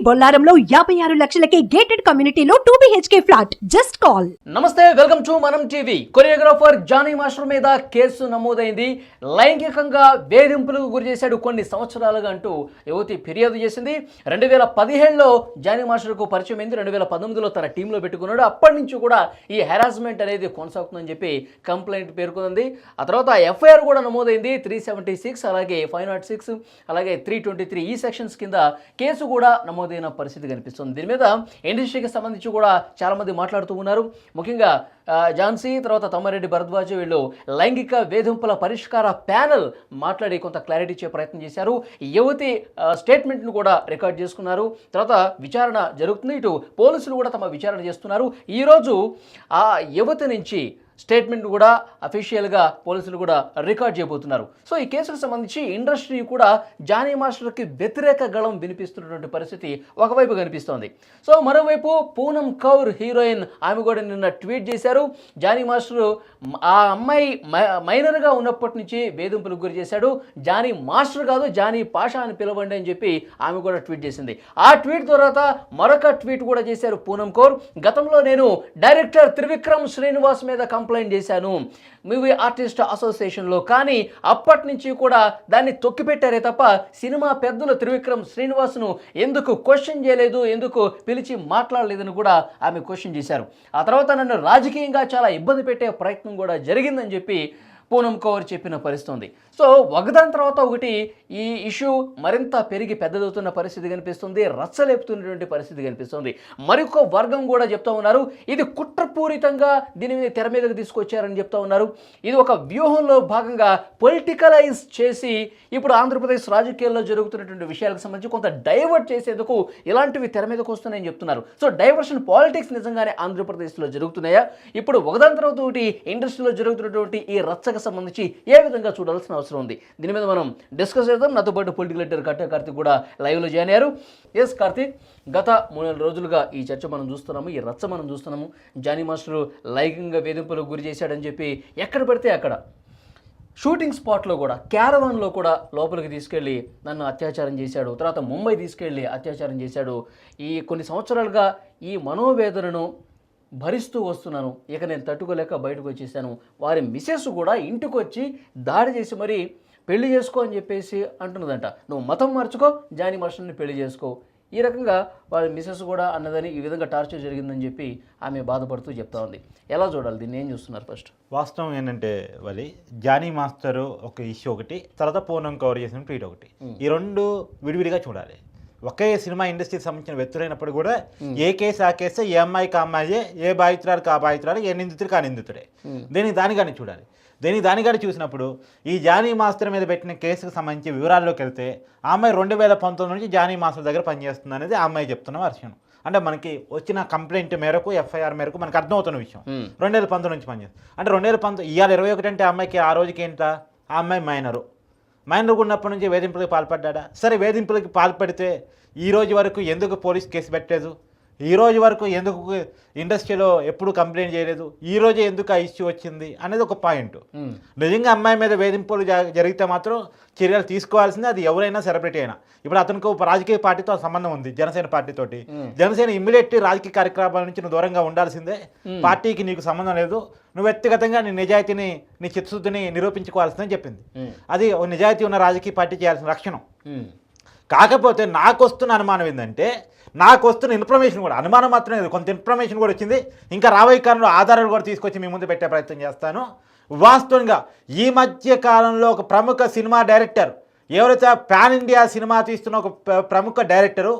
బొల్లారంలో 56 లక్షలకే gated కమ్యూనిటీలో 2 BHK flat. Just call. నమస్తే, welcome to మనం టీవీ. కొరియోగ్రాఫర్ జానీ మాస్టర్ మీద కేసు నమోదైంది. లైంగికంగా వేధింపులకు గురి చేశాడు కొన్ని సంవత్సరాలుగా అంటూ యువతి ఫిర్యాదు చేసింది. 2017లో జానీ మాస్టర్కు పరిచయం అయింది. 2019లో తన టీంలో పెట్టుకున్నాడు. అప్పటి నుంచి కూడా ఈ హెరాస్మెంట్ అనేది కొనసాగుతుందని చెప్పి కంప్లైంట్ పేర్కొంది. ఆ తర్వాత ఎఫ్ఐఆర్ కూడా నమోదైంది. 376 అలాగే 506 అలాగే 323 ఈ సెక్షన్స్ కింద కేసు కూడా నమోదైన పరిస్థితి కనిపిస్తుంది. దీని మీద ఇండస్ట్రీకి సంబంధించి కూడా చాలామంది మాట్లాడుతూ ఉన్నారు. ముఖ్యంగా ఝాన్సీ తర్వాత తమ్మారెడ్డి భరద్వాజ్ వీళ్ళు లైంగిక వేధింపుల పరిష్కార ప్యానెల్ మాట్లాడి కొంత క్లారిటీ ఇచ్చే ప్రయత్నం చేశారు. యువతి స్టేట్మెంట్ను కూడా రికార్డ్ చేసుకున్నారు. తర్వాత విచారణ జరుగుతుంది. ఇటు పోలీసులు కూడా తమ విచారణ చేస్తున్నారు. ఈరోజు ఆ యువతి నుంచి స్టేట్మెంట్ కూడా అఫీషియల్గా పోలీసులు కూడా రికార్డ్ చేయబోతున్నారు. సో ఈ కేసుకు సంబంధించి ఇండస్ట్రీ కూడా జానీ మాస్టర్కి వ్యతిరేక గళం వినిపిస్తున్నటువంటి పరిస్థితి ఒకవైపు కనిపిస్తోంది. సో మరోవైపు పూనం కౌర్ హీరోయిన్ ఆమె కూడా నిన్న ట్వీట్ చేశారు. జానీ మాస్టర్ ఆ అమ్మాయి మైనర్గా ఉన్నప్పటి నుంచి వేధింపులకు గురి చేశాడు. జానీ మాస్టర్ కాదు, జానీ పాషా అని పిలవండి అని చెప్పి ఆమె కూడా ట్వీట్ చేసింది. ఆ ట్వీట్ తర్వాత మరొక ట్వీట్ కూడా చేశారు పూనం కౌర్. గతంలో నేను డైరెక్టర్ త్రివిక్రమ్ శ్రీనివాస్ మీద కంప్లైంట్ చేశాను మూవీ ఆర్టిస్ట్ అసోసియేషన్లో, కానీ అప్పటి నుంచి కూడా దాన్ని తొక్కిపెట్టారే తప్ప సినిమా పెద్దలు త్రివిక్రమ్ శ్రీనివాస్ను ఎందుకు క్వశ్చన్ చేయలేదు, ఎందుకు పిలిచి మాట్లాడలేదని కూడా ఆమె క్వశ్చన్ చేశారు. ఆ తర్వాత నన్ను రాజకీయంగా చాలా ఇబ్బంది పెట్టే ప్రయత్నం కూడా జరిగిందని చెప్పి పూనం కౌర్ చెప్పిన పరిస్థితి ఉంది. సో ఒకదాని తర్వాత ఒకటి ఈ ఇష్యూ మరింత పెరిగి పెద్దదవుతున్న పరిస్థితి కనిపిస్తుంది. రచ్చలేపుతున్నటువంటి పరిస్థితి కనిపిస్తుంది. మరొక వర్గం కూడా చెప్తా ఉన్నారు ఇది కుట్రపూరితంగా దీనిని తెర మీదకి తీసుకొచ్చారని చెప్తా ఉన్నారు. ఇది ఒక వ్యూహంలో భాగంగా పొలిటికలైజ్ చేసి ఇప్పుడు ఆంధ్రప్రదేశ్ రాజకీయాల్లో జరుగుతున్నటువంటి విషయాలకు సంబంధించి కొంత డైవర్ట్ చేసేందుకు ఇలాంటివి తెర మీదకి వస్తున్నాయని చెప్తున్నారు. సో డైవర్షన్ పాలిటిక్స్ నిజంగానే ఆంధ్రప్రదేశ్లో జరుగుతున్నాయా? ఇప్పుడు ఒకదాని తర్వాత ఒకటి ఇండస్ట్రీలో జరుగుతున్నటువంటి ఈ రచ్చకు సంబంధించి ఏ విధంగా చూడాల్సిన అవసరం ఉంది? దీని మీద మనం డిస్కస్ చేద్దాం. నాతో పాటు పొలిటికల్ ఎడిటర్ కార్తీక్ కూడా లైవ్లో జాయిన్ అయ్యారు. ఎస్ కార్తీక్, గత 3 రోజులుగా ఈ చర్చ మనం చూస్తున్నాము, ఈ రచ్చ మనం చూస్తున్నాము. జానీ మాస్టర్ లైంగికంగా వేధింపులకు గురి చేశాడని చెప్పి ఎక్కడ పడితే అక్కడ షూటింగ్ స్పాట్లో కూడా క్యారవాన్లో కూడా లోపలికి తీసుకెళ్ళి నన్ను అత్యాచారం చేశాడు, తర్వాత ముంబై తీసుకెళ్ళి అత్యాచారం చేశాడు. ఈ కొన్ని సంవత్సరాలుగా ఈ మనోవేదనను భరిస్తూ వస్తున్నాను, ఇక నేను తట్టుకోలేక బయటకు వచ్చేసాను. వారి మిసెస్ కూడా ఇంటికి వచ్చి దాడి చేసి మరీ పెళ్లి చేసుకో అని చెప్పేసి అంటున్నదంట. నువ్వు మతం మార్చుకో, జానీ మాస్టర్ని పెళ్లి చేసుకో. ఈ రకంగా వారి మిసెస్ కూడా అన్నదని ఈ విధంగా టార్చర్ జరిగిందని చెప్పి ఆమె బాధపడుతూ చెప్తా ఉంది. ఎలా చూడాలి దీన్ని? ఏం చూస్తున్నారు? ఫస్ట్ వాస్తవం ఏంటంటే వలి జానీ మాస్టర్ ఒక ఇష్యూ ఒకటి, తర్వాత పూనం కవర్ చేసిన ట్వీట్ ఒకటి, ఈ రెండు విడివిడిగా చూడాలి. ఒకే సినిమా ఇండస్ట్రీకి సంబంధించిన వ్యక్తులైనప్పుడు కూడా ఏ కేసు ఆ కేసే, ఏ అమ్మాయికి ఆ అమ్మాయే, ఏ బాధితురాలకు ఆ బాధితురాలు, ఏ నిందితుడికి ఆ నిందితుడే. దానిగానే చూడాలి. దానిగానే చూసినప్పుడు ఈ జానీ మాస్టర్ మీద పెట్టిన కేసుకు సంబంధించి వివరాల్లోకి వెళ్తే ఆ అమ్మాయి 2019 నుంచి జానీ మాస్టర్ దగ్గర పనిచేస్తుంది అనేది ఆ అమ్మాయి చెప్తున్న వర్షం. అంటే మనకి వచ్చిన కంప్లైంట్ మేరకు, ఎఫ్ఐఆర్ మేరకు మనకు అర్థమవుతున్న విషయం 2019 నుంచి పనిచేస్తుంది. అంటే 2019 ఇవాళ 21 అంటే ఆ అమ్మాయికి ఆ రోజుకి ఏంటా, ఆ అమ్మాయి మైనర్ ఉన్నప్పటి నుంచి వేధింపులకు పాల్పడ్డా. సరే, వేధింపులకు పాల్పడితే ఈ రోజు వరకు ఎందుకు పోలీస్ కేసు పెట్టలేదు, ఈ రోజు వరకు ఎందుకు ఇండస్ట్రీలో ఎప్పుడు కంప్లైంట్ చేయలేదు, ఈ రోజే ఎందుకు ఆ ఇష్యూ వచ్చింది అనేది ఒక పాయింట్. నిజంగా అమ్మాయి మీద వేధింపులు జరిగితే మాత్రం చర్యలు తీసుకోవాల్సిందే, అది ఎవరైనా సెలబ్రిటీ అయినా. ఇప్పుడు అతనికి రాజకీయ పార్టీతో సంబంధం ఉంది, జనసేన పార్టీతోటి. జనసేన ఇమ్మీడియట్ రాజకీయ కార్యక్రమాల నుంచి నువ్వు దూరంగా ఉండాల్సిందే, పార్టీకి నీకు సంబంధం లేదు, నువ్వు వ్యక్తిగతంగా నీ నిజాయితీని, నీ చిత్తశుద్ధిని నిరూపించుకోవాల్సిందని చెప్పింది. అది ఒక నిజాయితీ ఉన్న రాజకీయ పార్టీ చేయాల్సిన లక్షణం. కాకపోతే నాకు వస్తున్న అనుమానం ఏంటంటే, నాకు వస్తున్న ఇన్ఫర్మేషన్ కూడా అనుమానం మాత్రమే లేదు, కొంత ఇన్ఫర్మేషన్ కూడా వచ్చింది. ఇంకా రాబోయే కాలంలో ఆధారాలు కూడా తీసుకొచ్చి మీ ముందు పెట్టే ప్రయత్నం చేస్తాను. వాస్తవంగా ఈ మధ్య కాలంలో ఒక ప్రముఖ సినిమా డైరెక్టర్, ఎవరైతే పాన్ ఇండియా సినిమా తీస్తున్న ఒక ప్రముఖ డైరెక్టరు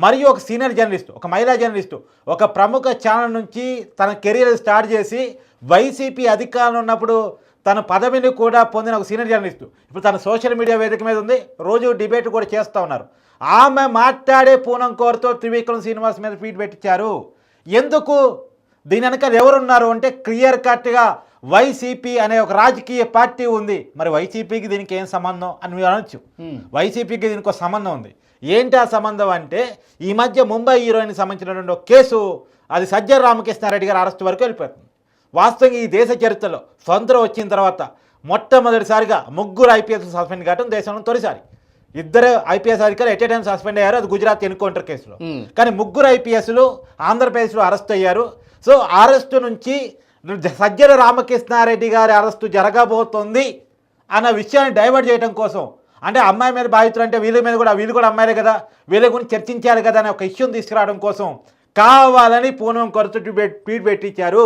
మరియు ఒక సీనియర్ జర్నలిస్టు, ఒక మహిళా జర్నలిస్టు, ఒక ప్రముఖ ఛానల్ నుంచి తన కెరీర్ స్టార్ట్ చేసి వైసీపీ అధికారంలో ఉన్నప్పుడు తన పదవిని కూడా పొందిన ఒక సీనియర్ జర్నలిస్టు ఇప్పుడు తన సోషల్ మీడియా వేదిక మీద ఉంది, రోజు డిబేట్ కూడా చేస్తూ ఉన్నారు. ఆమె మాట్లాడే పూనం కౌర్తో త్రివిక్రమ్ శ్రీనివాస్ మీద ట్వీట్ పెట్టించారు. ఎందుకు? దీని వెనకాల ఎవరున్నారు అంటే క్లియర్ కట్గా వైసీపీ అనే ఒక రాజకీయ పార్టీ ఉంది. మరి వైసీపీకి దీనికి ఏం సంబంధం అని మీరు అనొచ్చు. వైసీపీకి దీనికి ఒక సంబంధం ఉంది. ఏంటి ఆ సంబంధం అంటే, ఈ మధ్య ముంబై హీరోయిన్కి సంబంధించినటువంటి ఒక కేసు, అది సజ్జల రామకృష్ణారెడ్డి గారి అరెస్ట్ వరకు వెళ్ళిపోతుంది. వాస్తవంగా ఈ దేశ చరిత్రలో స్వతంత్రం వచ్చిన తర్వాత మొట్టమొదటిసారిగా 3 IPS సస్పెండ్ కావడం దేశంలో తొలిసారి. ఇద్దరు ఐపీఎస్ అధికారులు ఎట్ ఏ టైం సస్పెండ్ అయ్యారు, అది గుజరాత్ ఎన్కౌంటర్ కేసులో. కానీ ముగ్గురు ఐపీఎస్లు ఆంధ్రప్రదేశ్లో అరెస్ట్ అయ్యారు. సో అరెస్టు నుంచి సజ్జల రామకృష్ణారెడ్డి గారి అరెస్టు జరగబోతోంది అన్న విషయాన్ని డైవర్ట్ చేయడం కోసం, అంటే అమ్మాయి మీద బాధితులు అంటే వీళ్ళు కూడా అమ్మాయిలే కదా, వీళ్ళ గురించి చర్చించారు కదా అనే ఒక ఇష్యూని తీసుకురావడం కోసం కావాలని పూనం కొరత ట్వీట్ పెట్టించారు.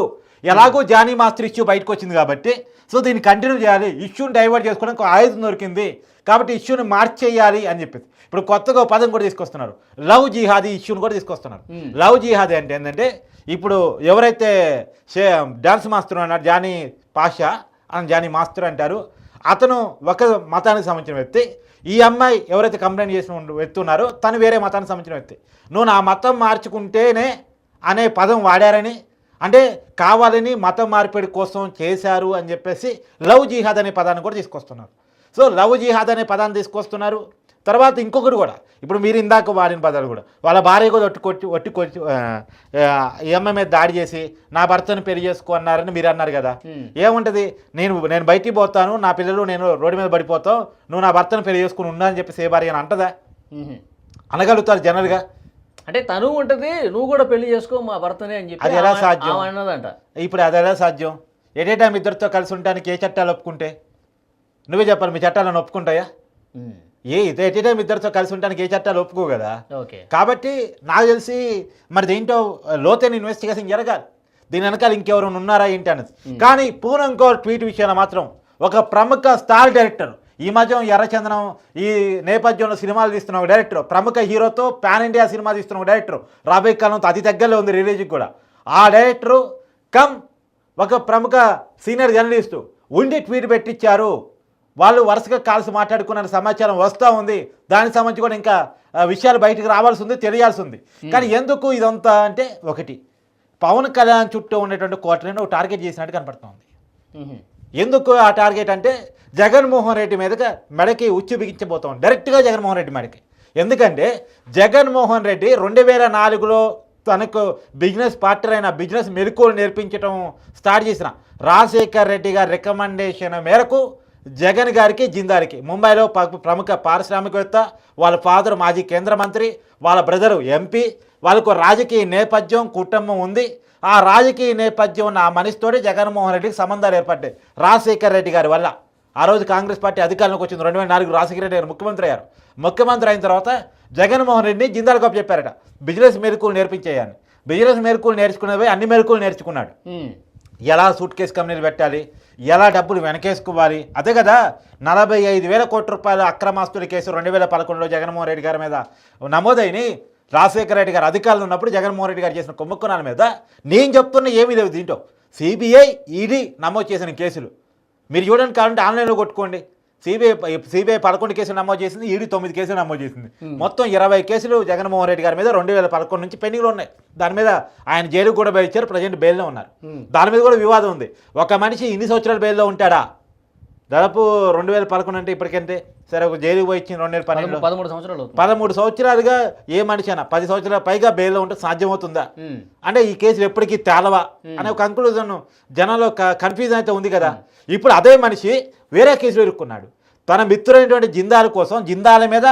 ఎలాగో జానీ మాస్టర్ ఇష్యూ బయటకు వచ్చింది కాబట్టి సో దీన్ని కంటిన్యూ చేయాలి, ఇష్యూని డైవర్ట్ చేసుకోవడానికి ఆయుధం దొరికింది కాబట్టి ఇష్యూని మార్చేయాలి అని చెప్పేసి ఇప్పుడు కొత్తగా పదం కూడా తీసుకొస్తున్నారు, లవ్ జిహాదీ ఇష్యూని కూడా తీసుకొస్తున్నారు. లవ్ జిహాదీ అంటే ఏంటంటే ఇప్పుడు ఎవరైతే డ్యాన్స్ మాస్టర్ అన్నాడు జానీ పాషా అని జానీ మాస్టర్ అంటారు, అతను ఒక మతానికి సంబంధించిన వ్యక్తి. ఈ అమ్మాయి ఎవరైతే కంప్లైంట్ చేసిన వ్యక్తి ఉన్నారో తను వేరే మతానికి సంబంధించిన వ్యక్తి. నువ్వు నా మతం మార్చుకుంటేనే అనే పదం వాడారని, అంటే కావాలని మతం మార్పిడి కోసం చేశారు అని చెప్పేసి లవ్ జిహాద్ అనే పదాన్ని కూడా తీసుకొస్తున్నారు. సో లవ్ జిహాద్ అనే పదాన్ని తీసుకొస్తున్నారు. తర్వాత ఇంకొకటి కూడా ఇప్పుడు మీరు ఇందాక వాడిన పదాలు కూడా వాళ్ళ భార్య కూడా ఒట్టి ఈ అమ్మాయి మీద దాడి చేసి నా భర్తను పెళ్లి చేసుకో అన్నారని మీరు అన్నారు కదా. ఏముంటుంది, నేను బయటికి పోతాను, నా పిల్లలు నేను రోడ్డు మీద పడిపోతావు, నువ్వు నా భర్తను పెళ్లి చేసుకుని ఉన్నా అని చెప్పేసి ఏ భార్య అని అంటదా? అనగలుగుతారు జనరల్గా. అంటే తను ఉంటుంది నువ్వు కూడా పెళ్లి చేసుకో మా భర్తనే అని చెప్పి అది ఎలా సాధ్యం అన్నదంట. ఇప్పుడు అది ఎలా సాధ్యం? ఎట్ ఏ టైం ఇద్దరితో కలిసి ఉండడానికి ఏ చట్టాలు ఒప్పుకుంటే? నువ్వే చెప్పాలి, మీ చట్టాలను ఒప్పుకుంటాయా? ఎట్ ఏ టైం ఇద్దరితో కలిసి ఉండడానికి ఏ చట్టాలు ఒప్పుకో కదా. కాబట్టి నాకు తెలిసి మరి దీంట్లో లోతైన ఇన్వెస్టిగేషన్ జరగాలి, దీని వెనకాల ఇంకెవరైనా ఉన్నారా ఏంటి అనేది. కానీ పూనం కౌర్ ట్వీట్ విషయంలో మాత్రం ఒక ప్రముఖ స్టార్ డైరెక్టర్, ఈ మధ్య ఎర్రచందనం ఈ నేపథ్యంలో సినిమాలు తీస్తున్న ఒక డైరెక్టర్, ప్రముఖ హీరోతో పాన్ ఇండియా సినిమా తీస్తున్న ఒక డైరెక్టర్, రాబోయే కాలంతో అతి దగ్గరలో ఉంది రిలీజ్కి కూడా. ఆ డైరెక్టరు కమ్ ఒక ప్రముఖ సీనియర్ జర్నలిస్టు ఉండి ట్వీట్ పెట్టించారు. వాళ్ళు వరుసగా కాల్సి మాట్లాడుకున్న సమాచారం వస్తూ ఉంది, దానికి సంబంధించి కూడా ఇంకా విషయాలు బయటకు రావాల్సి ఉంది, తెలియాల్సి ఉంది. కానీ ఎందుకు ఇదంతా అంటే ఒకటి పవన్ కళ్యాణ్ చుట్టూ ఉండేటువంటి కోటలను టార్గెట్ చేసినట్టు కనపడుతుంది. ఎందుకు ఆ టార్గెట్ అంటే జగన్మోహన్ రెడ్డి మీదగా మెడకి ఉచ్చు బిగించబోతాం డైరెక్ట్గా జగన్మోహన్ రెడ్డి మెడకి. ఎందుకంటే జగన్మోహన్ రెడ్డి 2004లో తనకు బిజినెస్ పార్ట్నర్ అయిన బిజినెస్ మెలకువలు నేర్పించడం స్టార్ట్ చేసిన రాజశేఖర్ రెడ్డి గారి రికమెండేషన్ మేరకు జగన్ గారికి జిందాల్కి ముంబైలో ప్రముఖ పారిశ్రామికవేత్త, వాళ్ళ ఫాదర్ మాజీ కేంద్ర మంత్రి, వాళ్ళ బ్రదరు ఎంపీ, వాళ్ళకు రాజకీయ నేపథ్యం కుటుంబం ఉంది. ఆ రాజకీయ నేపథ్యం ఉన్న ఆ మనిషితోటి జగన్మోహన్ రెడ్డికి సంబంధాలు ఏర్పడ్డాయి రాజశేఖర్ రెడ్డి గారి వల్ల. ఆ రోజు కాంగ్రెస్ పార్టీ అధికారంలోకి వచ్చింది. 2004 రాజశేఖర రెడ్డి గారు ముఖ్యమంత్రి అయ్యారు. ముఖ్యమంత్రి అయిన తర్వాత జగన్మోహన్ రెడ్డిని జిందాల్ కప్ చెప్పారట బిజినెస్ మెలకువలు నేర్పించేయాలని. బిజినెస్ మెలకువలు నేర్చుకునేవి అన్ని మెలకువలు నేర్చుకున్నాడు. ఎలా సూట్ కేసు కంపెనీలు పెట్టాలి, ఎలా డబ్బులు వెనకేసుకోవాలి, అదే కదా 45,000 కోట్ల రూపాయల అక్రమాస్తుల కేసు 2011లో జగన్మోహన్ రెడ్డి గారి మీద నమోదైని. రాజశేఖర రెడ్డి గారు అధికారులు ఉన్నప్పుడు జగన్మోహన్ రెడ్డి గారు చేసిన కుంభకోణాల మీద నేను చెప్తున్న ఏమీ లేవు. దీంట్లో సిబిఐ ఈడీ నమోదు చేసిన కేసులు మీరు చూడండి, కావాలంటే ఆన్లైన్లో కొట్టుకోండి. సిబిఐ 11 కేసులు నమోదు చేసింది, ఈడీ 9 కేసులు నమోదు చేసింది. మొత్తం 20 కేసులు జగన్మోహన్ రెడ్డి గారి మీద 2011 నుంచి పెండింగ్లో ఉన్నాయి. దాని మీద ఆయన జైలుకు కూడా ఇచ్చారు, ప్రజెంట్ బెయిల్లో ఉన్నారు. దాని మీద కూడా వివాదం ఉంది. ఒక మనిషి ఇన్ని సంవత్సరాలు బెయిల్లో ఉంటాడా? దాదాపు 2011 అంటే ఇప్పటికంటే సరే ఒక జైలుకు పోయి ఇచ్చింది 2012లో 13 సంవత్సరాలుగా ఏ మనిషి అయినా 10 సంవత్సరాల పైగా బెయిల్లో ఉంటే సాధ్యమవుతుందా? అంటే ఈ కేసులు ఎప్పటికీ తేలవా అనే ఒక కంక్లూజన్ జనంలో కన్ఫ్యూజన్ అయితే ఉంది కదా. ఇప్పుడు అదే మనిషి వేరే కేసులు ఇరుక్కున్నాడు. తన మిత్రుడైనటువంటి జిందాల్ కోసం జిందాల్ మీద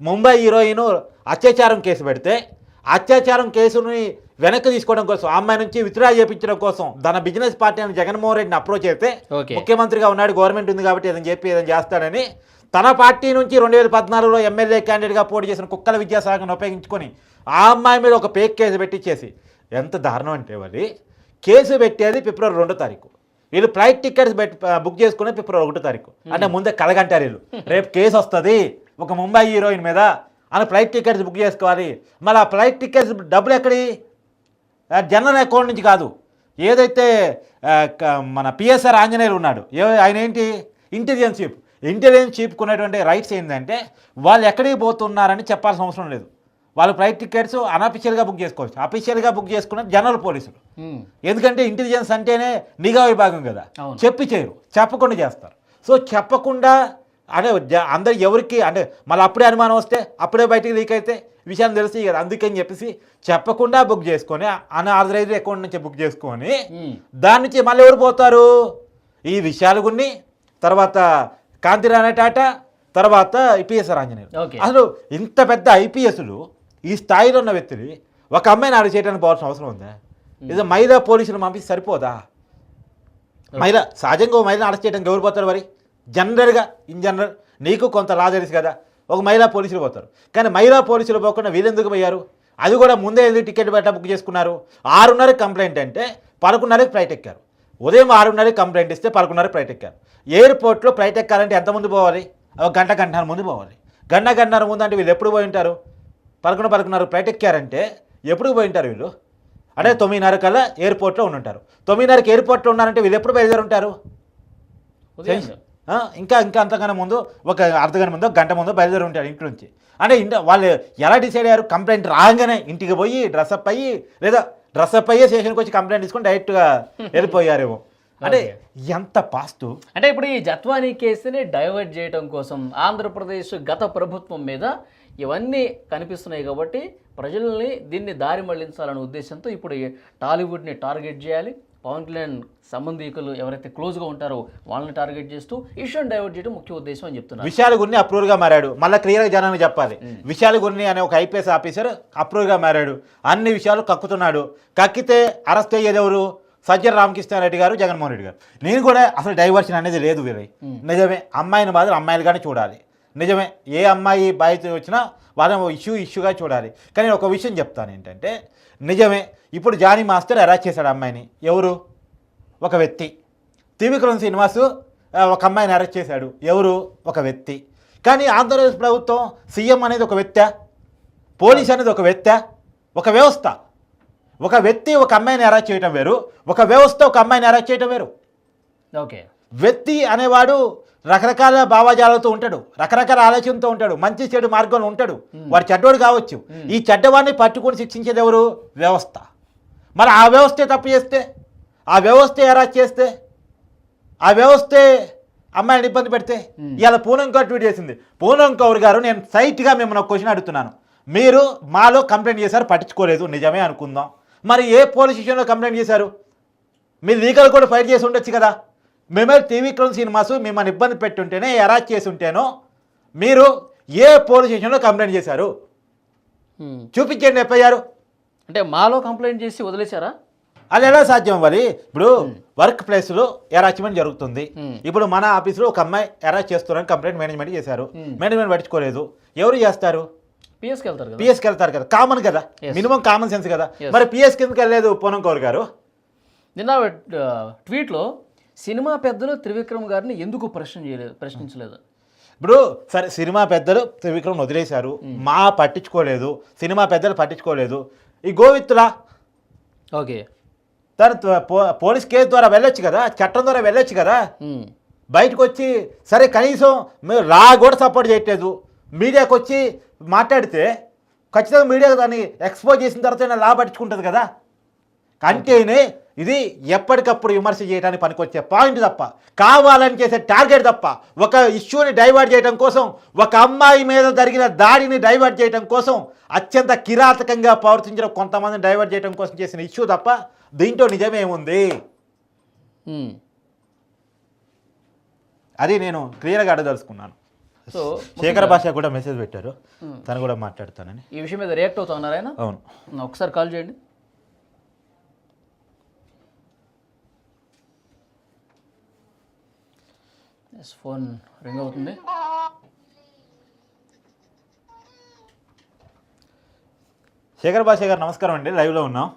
ముంబై హీరోయిన్ అత్యాచారం కేసు పెడితే అత్యాచారం కేసుని వెనక్కి తీసుకోవడం కోసం, ఆ అమ్మాయి నుంచి విత్డ్రా చేయించడం కోసం తన బిజినెస్ పార్టీ అని జగన్మోహన్ రెడ్డిని అప్రోచ్ అయితే ముఖ్యమంత్రిగా ఉన్నాడు, గవర్నమెంట్ ఉంది కాబట్టి ఏదని చెప్పి ఏదైనా చేస్తాడని తన పార్టీ నుంచి 2014లో ఎమ్మెల్యే క్యాండిడేట్గా పోటీ చేసిన కుక్కల విద్యాసాగర్ని ఉపయోగించుకొని ఆ అమ్మాయి మీద ఒక ఫేక్ కేసు పెట్టించేసి, ఎంత దారుణం అంటే వాళ్ళు కేసు పెట్టేది ఫిబ్రవరి 2వ తారీఖు, వీళ్ళు ఫ్లైట్ టికెట్స్ బుక్ చేసుకునే ఫిబ్రవరి 1వ తారీఖు. అంటే ముందే కలగంటారు వీళ్ళు, రేపు కేసు వస్తుంది ఒక ముంబై హీరోయిన్ మీద అని ఫ్లైట్ టికెట్స్ బుక్ చేసుకోవాలి. మళ్ళీ ఆ ఫ్లైట్ టికెట్స్ డబ్బులు ఎక్కడి? జనరల్ అకౌంట్ నుంచి కాదు. ఏదైతే మన పిఎస్ఆర్ ఆంజనేయులు ఉన్నాడు, ఆయన ఏంటి ఇంటెలిజెన్స్ చీఫ్ కొనేటువంటి రైట్స్ ఏంటంటే వాళ్ళు ఎక్కడికి పోతున్నారని చెప్పాల్సిన అవసరం లేదు. వాళ్ళు ఫ్లైట్ టికెట్స్ అనఫిషియల్గా బుక్ చేసుకోవచ్చు. అఫీషియల్గా బుక్ చేసుకున్న జనరల్ పోలీసులు. ఎందుకంటే ఇంటెలిజెన్స్ అంటేనే నిఘా విభాగం కదా, చేయరు, చెప్పకుండా చేస్తారు. సో చెప్పకుండా అంటే అందరు ఎవరికి అంటే మళ్ళీ అప్పుడే అనుమానం వస్తే అప్పుడే బయటికి లీక్ అయితే విషయం తెలిసి కదా, అందుకని చెప్పేసి చెప్పకుండా బుక్ చేసుకొని అన్ఆథరైజ్డ్ అకౌంట్ నుంచి బుక్ చేసుకొని దాని నుంచి మళ్ళీ ఎవరు పోతారు? ఈ విషయాలు కొన్ని తర్వాత కాంతిరాణ టాటా, తర్వాత పిఎస్ఆర్ ఆంజనేయులు. ఓకే. అసలు ఇంత పెద్ద ఐపీఎస్లు ఈ స్థాయిలో ఉన్న వ్యక్తులు ఒక అమ్మాయిని అరెస్ట్ చేయడానికి పోవాల్సిన అవసరం ఉందా? ఏదో మహిళా పోలీసులు పంపిస్తే సరిపోదా? మహిళ సహజంగా మహిళను అరెస్ట్ చేయడానికి ఎవరు పోతారు? మరి జనరల్గా ఇన్ జనరల్ నీకు కొంత లా తెలుసు కదా, ఒక మహిళా పోలీసులు పోతారు. కానీ మహిళా పోలీసులు పోకుండా వీళ్ళెందుకు పోయారు? అది కూడా ముందే ఎందుకు టికెట్ బుక్ చేసుకున్నారు? 6:30 కంప్లైంట్ అంటే 11:30కి ఫ్లైట్ ఎక్కారు. ఉదయం 6:30కి కంప్లైంట్ ఇస్తే 11:30కి ఫ్లైట్ ఎక్కారు. ఎయిర్పోర్ట్లో ఫ్లైట్ ఎక్కాలంటే ఎంత ముందు పోవాలి? ఒక గంటన్నర ముందు పోవాలి. గంటన్నర ముందు అంటే వీళ్ళు ఎప్పుడు పోయి ఉంటారు? 11:30 ఫ్లైట్ ఎక్కారంటే ఎప్పుడు పోయి ఉంటారు వీళ్ళు? అంటే 9:30 కల్లా ఎయిర్పోర్ట్లో ఉండుంటారు. 9:30కి ఎయిర్పోర్ట్లో ఉన్నారంటే వీళ్ళు ఎప్పుడు బయలుదేరి ఉంటారు? ఇంకా అంతకన్నా ముందు ఒక అర్ధగంట ముందు గంట ముందు బయలుదేరి ఉంటారు ఇంటి నుంచి. అంటే వాళ్ళు ఎలా డిసైడ్ అయ్యారు? కంప్లైంట్ రాగానే ఇంటికి పోయి డ్రెస్అప్ అయ్యి లేదా డ్రెస్అప్ అయ్యే స్టేషన్కి వచ్చి కంప్లైంట్ తీసుకొని డైరెక్ట్గా వెళ్ళిపోయారేమో. అంటే ఎంత పాజిటివ్. అంటే ఇప్పుడు ఈ జత్వానీ కేసుని డైవర్ట్ చేయడం కోసం ఆంధ్రప్రదేశ్ గత ప్రభుత్వం మీద ఇవన్నీ కనిపిస్తున్నాయి కాబట్టి ప్రజల్ని దీన్ని దారి మళ్లించాలనే ఉద్దేశంతో ఇప్పుడు టాలీవుడ్ని టార్గెట్ చేయాలి, పవన్ కళ్యాణ్ సంబంధికులు ఎవరైతే క్లోజ్గా ఉంటారో వాళ్ళని టార్గెట్ చేస్తూ ఇష్యూని డైవర్ట్ చేయడం ముఖ్య ఉద్దేశం అని చెప్తున్నారు. విశాల్ గురిని అప్రూవ్గా మారాడు. మళ్ళీ క్లియర్గా జనానికి చెప్పాలి. విశాల్ గురిని అనే ఒక ఐపీఎస్ ఆఫీసర్ అప్రూవ్గా మారాడు. అన్ని విషయాలు కక్కుతున్నాడు. కక్కితే అరెస్ట్ అయ్యేది ఎవరు? సజ్జల రామకృష్ణారెడ్డి గారు, జగన్మోహన్ రెడ్డి గారు. నేను కూడా అసలు డైవర్షన్ అనేది లేదు వీరయ్య. నిజమే, అమ్మాయిని మాత్రం అమ్మాయిలుగానే చూడాలి. నిజమే, ఏ అమ్మాయి బాధ్యత వచ్చినా వాళ్ళని ఇష్యూగా చూడాలి. కానీ ఒక విషయం చెప్తాను ఏంటంటే, నిజమే ఇప్పుడు జానీ మాస్టర్ అరెస్ట్ చేశాడు అమ్మాయిని. ఎవరు? ఒక వ్యక్తి. త్రివిక్రమ్ శ్రీనివాస్ ఒక అమ్మాయిని అరెస్ట్ చేశాడు. ఎవరు? ఒక వ్యక్తి. కానీ ఆంధ్రప్రదేశ్ ప్రభుత్వం సీఎం అనేది ఒక వ్యక్తి, పోలీస్ అనేది ఒక వ్యక్తి, ఒక వ్యవస్థ. ఒక వ్యక్తి ఒక అమ్మాయిని అరెస్ట్ చేయటం వేరు, ఒక వ్యవస్థ ఒక అమ్మాయిని అరెస్ట్ చేయటం వేరు. ఓకే. వ్యక్తి అనేవాడు రకరకాల భావజాలతో ఉంటాడు, రకరకాల ఆలోచనతో ఉంటాడు, మంచి చెడు మార్గంలో ఉంటాడు. వాడు చెడ్డోడు కావచ్చు. ఈ చెడ్డవాడిని పట్టుకొని శిక్షించేది ఎవరు? వ్యవస్థ. మరి ఆ వ్యవస్థే తప్పు చేస్తే, ఆ వ్యవస్థే అరెస్ట్ చేస్తే, ఆ వ్యవస్థే అమ్మాయిని ఇబ్బంది పెడితే, ఇవాళ పూనం కౌర్ ట్వీట్ చేసింది. పూనం కౌర్ గారు, నేను సైట్గా మిమ్మల్ని ఒక క్వశ్చన్ అడుగుతున్నాను. మీరు మాలో కంప్లైంట్ చేశారు, పట్టించుకోలేదు, నిజమే అనుకుందాం. మరి ఏ పోలీస్ స్టేషన్లో కంప్లైంట్ చేశారు? మీరు లీగల్ కూడా ఫైట్ చేసి ఉండొచ్చు కదా. మేమే త్రివిక్రమ్ శ్రీనివాస్ మిమ్మల్ని ఇబ్బంది పెట్టుంటేనే, అరెస్ట్ చేసి ఉంటేనో మీరు ఏ పోలీస్ స్టేషన్లో కంప్లైంట్ చేశారు? చూపించండి ఎఫ్ఐఆర్. అంటే మాలో కంప్లైంట్ చేసి వదిలేశారా? అది ఎలా సాధ్యం అవ్వాలి? ఇప్పుడు వర్క్ ప్లేస్లో అరెస్ట్మెంట్ జరుగుతుంది. ఇప్పుడు మన ఆఫీస్లో ఒక అమ్మాయి అరెస్ట్ చేస్తున్నారని కంప్లైంట్ మేనేజ్మెంట్ చేశారు. మేనేజ్మెంట్ పట్టించుకోలేదు. ఎవరు చేస్తారు? పిఎస్కి వెళ్తారు కదా. పిఎస్కి వెళ్తారు కదా, కామన్ కదా, మినిమం కామన్ సెన్స్ కదా. మరి పిఎస్కి ఎందుకు వెళ్ళలేదు పూనం కౌర్ గారు? నిన్న ట్వీట్లో సినిమా పెద్దలు త్రివిక్రమ్ గారిని ఎందుకు ప్రశ్నించలేదు? ఇప్పుడు సరే, సినిమా పెద్దలు త్రివిక్రమ్ వదిలేశారు, మా పట్టించుకోలేదు, సినిమా పెద్దలు పట్టించుకోలేదు. ఈ గోవిత్తులా ఓకే, తను పోలీస్ కేసు ద్వారా వెళ్ళొచ్చు కదా, చట్టం ద్వారా వెళ్ళొచ్చు కదా. బయటకు వచ్చి సరే కనీసం మీరు లా కూడా సపోర్ట్ చేయట్లేదు. మీడియాకి వచ్చి మాట్లాడితే ఖచ్చితంగా మీడియా దాన్ని ఎక్స్పోజ్ చేసిన తర్వాత లా పట్టించుకుంటుంది కదా. అంటేనే ఇది ఎప్పటికప్పుడు విమర్శ చేయడానికి పనికొచ్చే పాయింట్ తప్ప, కావాలని చేసే టార్గెట్ తప్ప, ఒక ఇష్యూని డైవర్ట్ చేయడం కోసం, ఒక అమ్మాయి మీద జరిగిన దాడిని డైవర్ట్ చేయడం కోసం, అత్యంత కిరాతకంగా ప్రవర్తించిన కొంతమందిని డైవర్ట్ చేయడం కోసం చేసిన ఇష్యూ తప్ప దీంట్లో నిజమేముంది? అది నేను క్లియర్గా అడగదలుచుకున్నాను. సో శేఖర్ భాష కూడా మెసేజ్ పెట్టారు, తను కూడా మాట్లాడతానని. ఈ విషయం మీద రియాక్ట్ అవుతా ఉన్నారు ఆయన. అవును, ఒకసారి కాల్ చేయండి. ఫోన్ రింగ్ అవుతుంది. శేఖర్ భాష గారు నమస్కారం అండి, లైవ్లో ఉన్నాం.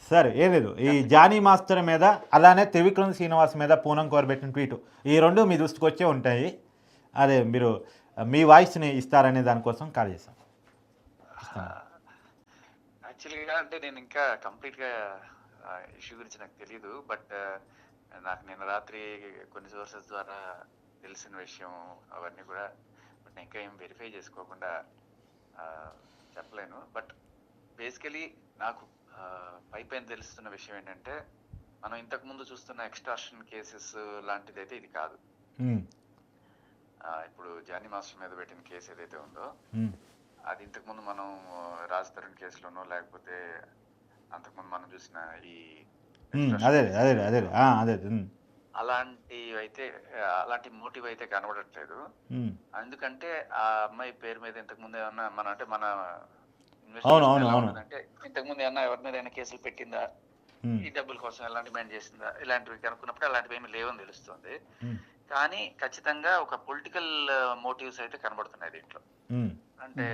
సార్ ఏం లేదు, ఈ జానీ మాస్టర్ మీద అలానే త్రివిక్రమ్ శ్రీనివాస్ మీద పూనం కౌర్ పెట్టిన ట్వీట్, ఈ రెండు మీ దృష్టికి వచ్చే ఉంటాయి. అదే మీరు మీ వాయిస్ని ఇస్తారనే దానికోసం కాల్ చేశాం. యాక్చువల్గా అంటే నేను ఇంకా కంప్లీట్గా ఇష్యూ గురించి నాకు తెలీదు. బట్ నాకు నిన్న రాత్రి కొన్ని సోర్సెస్ ద్వారా తెలిసిన విషయం అవన్నీ కూడా, బట్ నేను ఇంకా ఏం వెరిఫై చేసుకోకుండా చెప్పలేను. బట్ బేసికలీ నాకు పైపైన తెలుస్తున్న విషయం ఏంటంటే, మనం ఇంతకుముందు చూస్తున్న ఎక్స్టార్షన్ కేసెస్ లాంటిదైతే ఇది కాదు. ఇప్పుడు జానీ మాస్టర్ మీద పెట్టిన కేసు ఏదైతే ఉందో, అది ఇంతకుముందు మనం రాజ్ తరుణ్ కేసులోనో లేకపోతే అంతకుముందు మనం చూసిన ఈ అలాంటి మోటివ్ అయితే కనబడట్లేదు. ఎందుకంటే ఆ అమ్మాయి పేరు మీద ఇంతకు ముందు ఏమన్నా మన ఇన్వెస్టిగేషన్ అంటే ఇంతకు ముందు ఏమన్నా ఎవరి మీద ఏమైనా కేసులు పెట్టిందా, ఈ డబ్బుల కోసం ఎలా డిమాండ్ చేసిందా, ఇలాంటివి కనుక్కున్నప్పుడు అలాంటివి ఏమి లేవని తెలుస్తుంది. కానీ ఖచ్చితంగా ఒక పొలిటికల్ మోటివ్స్ అయితే కనబడుతున్నాయి దీంట్లో. అంటే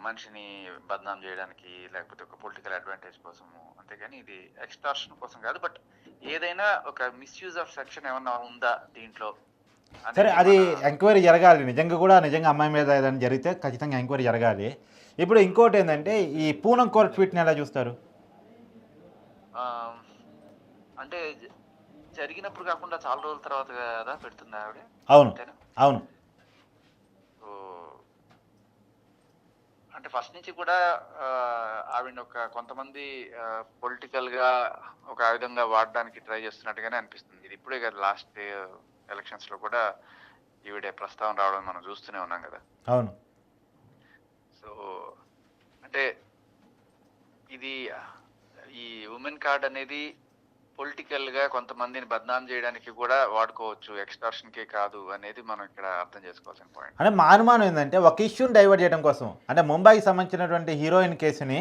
మనిషిని బద్నాం చేయడానికి, లేకపోతే ఒక పొలిటికల్ అడ్వాంటేజ్ కోసము, అంతేగాని ఇది ఎక్స్టార్షన్ కోసం కాదు. బట్ ఏదైనా ఒక మిస్యూజ్ ఆఫ్ సెక్షన్ ఏమన్నా ఉందా దీంట్లో? సరే, అది ఎంక్వైరీ జరగాలి. నిజంగా అమ్మాయి మీద ఏదైనా జరిగితే ఖచ్చితంగా ఎంక్వైరీ జరగాలి. ఇప్పుడు ఇంకోటి ఏంటంటే, ఈ పూనం కోర్ట్ ట్వీట్ని ఎలా చూస్తారు? అంటే జరిగినప్పుడు కాకుండా చాలా రోజుల తర్వాత కదా పెడుతుంది ఆవిడ. అవును. అంటే ఫస్ట్ నుంచి కూడా ఆవిడ కొంతమంది పొలిటికల్ గా ఒక ఆయుధంగా వాడడానికి ట్రై చేస్తున్నట్టుగానే అనిపిస్తుంది. ఇది ఇప్పుడే కదా, లాస్ట్ ఎలక్షన్స్ లో కూడా ఈవిడే ప్రస్తావన రావడం మనం చూస్తూనే ఉన్నాం కదా. అవును. సో అంటే ఇది ఈ ఉమెన్ కార్డ్ అనేది పొలిటికల్ గా కొంతమందిని బద్నాం చేయడానికి కూడా వాడుకోవచ్చు, ఎక్స్టార్షన్ కే కాదు అనేది మనం ఇక్కడ అర్థం చేసుకోవాల్సిన పాయింట్. అంటే మా అనుమానం ఏంటంటే, ఒక ఇష్యూని డైవర్ట్ చేయడం కోసం, అంటే ముంబైకి సంబంధించినటువంటి హీరోయిన్ కేసుని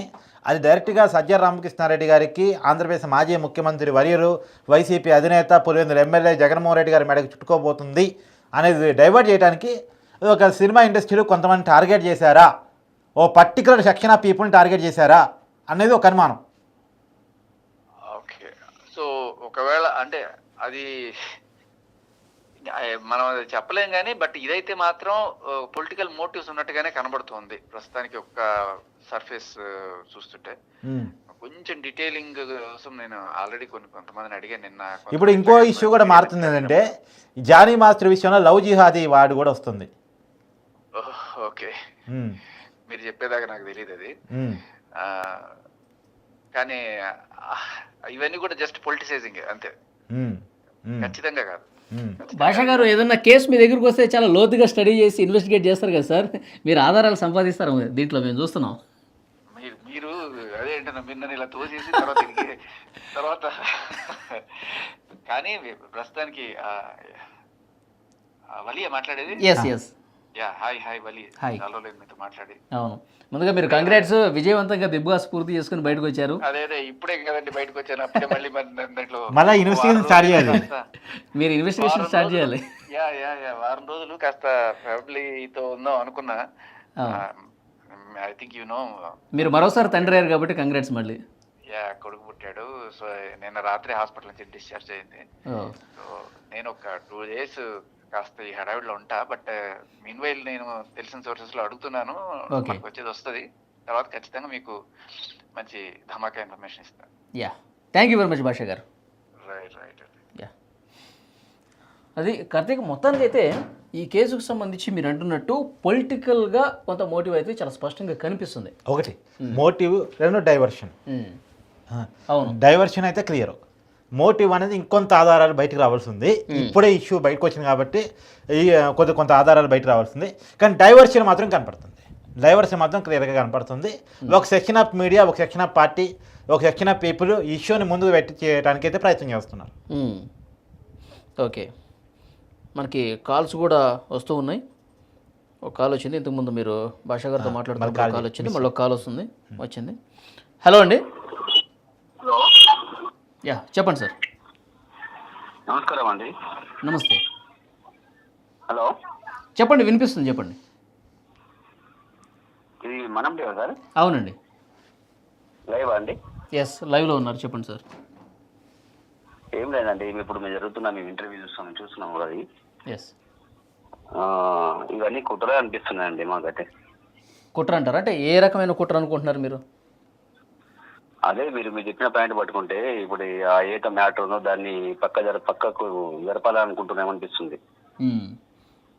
అది డైరెక్ట్గా సజ్జల రామకృష్ణారెడ్డి గారికి, ఆంధ్రప్రదేశ్ మాజీ ముఖ్యమంత్రి వర్యులు, వైసీపీ అధినేత, పులివెందుల ఎమ్మెల్యే జగన్మోహన్ రెడ్డి గారి మెడకు చుట్టుకోబోతుంది అనేది డైవర్ట్ చేయడానికి ఒక సినిమా ఇండస్ట్రీలో కొంతమంది టార్గెట్ చేశారా, ఓ పర్టికులర్ సెక్షన్ ఆఫ్ పీపుల్ని టార్గెట్ చేశారా అనేది ఒక అనుమానం. సో ఒకవేళ అంటే అది మనం చెప్పలేం కానీ, బట్ ఇదైతే మాత్రం పొలిటికల్ మోటివ్స్ ఉన్నట్టుగానే కనబడుతుంది ప్రస్తుతానికి. ఒక సర్ఫేస్ చూస్తుంటే కొంచెం డీటెయిలింగ్ కోసం నేను ఆల్రెడీ కొంతమందిని అడిగాను నిన్న. ఇప్పుడు ఇంకో ఇష్యూ కూడా మారుతుంది ఏంటంటే, జానీ మాస్టర్ విషయంలో లవ్ జిహాదీ వాడు కూడా వస్తుంది. ఓకే, మీరు చెప్పేదాకా నాకు తెలియదు అది. కానీ ఇవన్నీ కూడా జస్ట్ పొలిటిసైజింగ్ అంతే, ఖచ్చితంగా కాదు. భాష గారు, ఏదన్నా కేసు మీ దగ్గరికి వస్తే చాలా లోతుగా స్టడీ చేసి ఇన్వెస్టిగేట్ చేస్తారు కదా సార్, మీరు ఆధారాలు సంపాదిస్తారు దీంట్లో, మేము చూస్తున్నాం. మీరు అదేంటన్నా మీరు ఇలా తోసేసి తర్వాత కానీ ప్రస్తుతానికి వలియా మాట్లాడేది. హాయ్ వలి, చాలా రోజులు మీతో మాట్లాడి. అవును, ముందుగా మీరు కంగ్రాట్స్, విజయవంతంగా బిగ్ బాస్ పూర్తి చేసుకుని బయటకు వచ్చారు. అదే ఇప్పుడే కదండి బయటకు వచ్చాను, అప్పుడే మళ్ళీ మళ్ళీ ఇన్వెస్టిగేషన్ స్టార్ట్ చేయాలి. మీరు ఇన్వెస్టిగేషన్ స్టార్ట్ చేయాలి. వారం రోజులు కాస్త ఫ్యామిలీతో ఉందాం అనుకున్నా. ఐ థింక్ మీరు మరోసారి తండ్రి అయ్యారు కాబట్టి కంగ్రాట్స్ మళ్ళీ. కొడుకు పుట్టాడు. సో నిన్న రాత్రి హాస్పిటల్ నుంచి డిశ్చార్జ్ అయింది. సో నేను ఒక 2 days కాస్త ఈ హడావిడిలో ఉంటా. బట్ మీన్ వైల్ నేను తెలిసిన సోర్సెస్ లో అడుగుతున్నాను, మనకు వచ్చేది వస్తుంది. తర్వాత ఖచ్చితంగా మీకు మంచి ధమాకా ఇన్ఫర్మేషన్ ఇస్తాను. థ్యాంక్ యూ వెరీ మచ్ భాష గారు. రైట్. అది కార్తీక్, మొత్తానికి అయితే ఈ కేసుకు సంబంధించి మీరు అంటున్నట్టు పొలిటికల్గా కొంత మోటివ్ అయితే చాలా స్పష్టంగా కనిపిస్తుంది. ఒకటి మోటివ్, రెండు డైవర్షన్. అవును, డైవర్షన్ అయితే క్లియర్. మోటివ్ అనేది ఇంకొంత ఆధారాలు బయటకు రావాల్సి ఉంది. ఇప్పుడే ఇష్యూ బయటకు వచ్చింది కాబట్టి కొంత ఆధారాలు బయటకు రావాల్సింది. కానీ డైవర్షన్ మాత్రం కనపడుతుంది. డైవర్షన్ మాత్రం క్లియర్గా కనపడుతుంది. ఒక సెక్షన్ ఆఫ్ మీడియా, ఒక సెక్షన్ ఆఫ్ పార్టీ, ఒక సెక్షన్ ఆఫ్ పీపుల్ ఇష్యూని ముందుకు పెట్టి చేయడానికి అయితే ప్రయత్నం చేస్తున్నారు. ఓకే, మనకి కాల్స్ కూడా వస్తూ ఉన్నాయి. ఒక కాల్ వచ్చింది, ఇంతకుముందు మీరు భాషా గారితో మాట్లాడుతున్న కాల్ వచ్చింది, మళ్ళీ ఒక కాల్ వచ్చింది. హలో అండి. చెప్పండి సార్. నమస్కారం అండి. నమస్తే. హలో, చెప్పండి, వినిపిస్తుంది, చెప్పండి. ఇది మనం లేవా సార్? అవునండి. లైవ్ అండి? లైవ్లో ఉన్నారు, చెప్పండి సార్. ఏం లేదండి, ఇప్పుడు మేము జరుగుతున్నా, మేము ఇంటర్వ్యూ చూస్తున్నాం కూడా. అది ఇవన్నీ కుట్ర అనిపిస్తున్నాయండి మాకైతే. కుట్ర అంటారా? అంటే ఏ రకమైన కుట్ర అనుకుంటున్నారు మీరు? అదే మీరు చెప్పిన పాయింట్ పట్టుకుంటే, ఇప్పుడు ఆ ఏక మ్యాటర్ ఉందో దాన్ని పక్కకు జరపాలనుకుంటున్నామనిపిస్తుంది.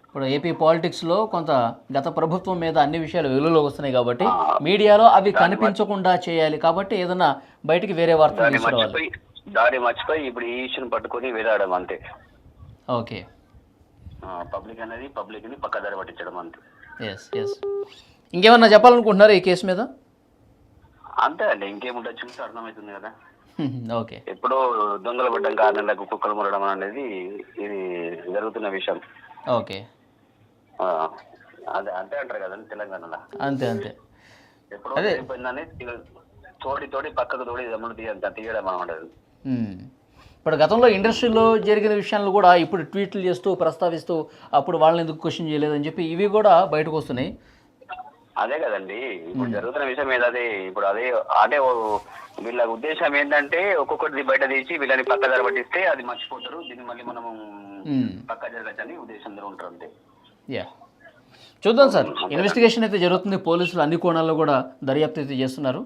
ఇప్పుడు ఏపీ పాలిటిక్స్లో కొంత గత ప్రభుత్వం మీద అన్ని విషయాలు వెలుగులోకి వస్తున్నాయి కాబట్టి మీడియాలో అవి కనిపించకుండా చేయాలి కాబట్టి ఏదైనా బయటికి వేరే వార్త దాన్ని మర్చిపోయి ఇప్పుడు ఈ ఇష్యూని పట్టుకొని వేలాడడం అంతే. ఓకే, పబ్లిక్ని పక్కదారి పట్టించడం అంతే. ఇంకేమన్నా చెప్పాలనుకుంటున్నారా ఈ కేసు మీద? అంతే అండి, ఇంకేముంటుంది చూస్తే అర్థమవుతుంది కదా. ఓకే. ఎప్పుడో దొంగలు పడ్డం 6 నెలలకు కుక్కలు మురడం అనేది ఇది జరుగుతున్న విషయం. ఓకే. అదే అంతే అంటారు కదండి తెలంగాణలో. అంతే అంతే. ఎప్పుడో జరిగిపోయిందని తోడి పక్కకు తోడి దమ్ముడు తీయడం అనమాట. ఇప్పుడు గతంలో ఇండస్ట్రీలో జరిగిన విషయాలు కూడా ఇప్పుడు ట్వీట్లు చేస్తూ ప్రస్తావిస్తూ అప్పుడు వాళ్ళని ఎందుకు క్వశ్చన్ చేయలేదని చెప్పి ఇవి కూడా బయటకు వస్తున్నాయి. అదే కదండి ఇప్పుడు జరుగుతున్న విషయం ఏదది. ఇప్పుడు అదే అంటే వీళ్ళ ఉద్దేశం ఏంటంటే ఒక్కొక్కటి బయట తీసి వీళ్ళని పక్క ధర పట్టిస్తే అది మర్చిపోతారు, దీన్ని మళ్ళీ మనము పక్క జరగచ్చని ఉద్దేశంలో ఉంటారు అంతే. యా, చూద్దాం సార్. ఇన్వెస్టిగేషన్ అయితే జరుగుతుంది, పోలీసులు అన్ని కోణాల్లో కూడా దర్యాప్తు అయితే చేస్తున్నారు.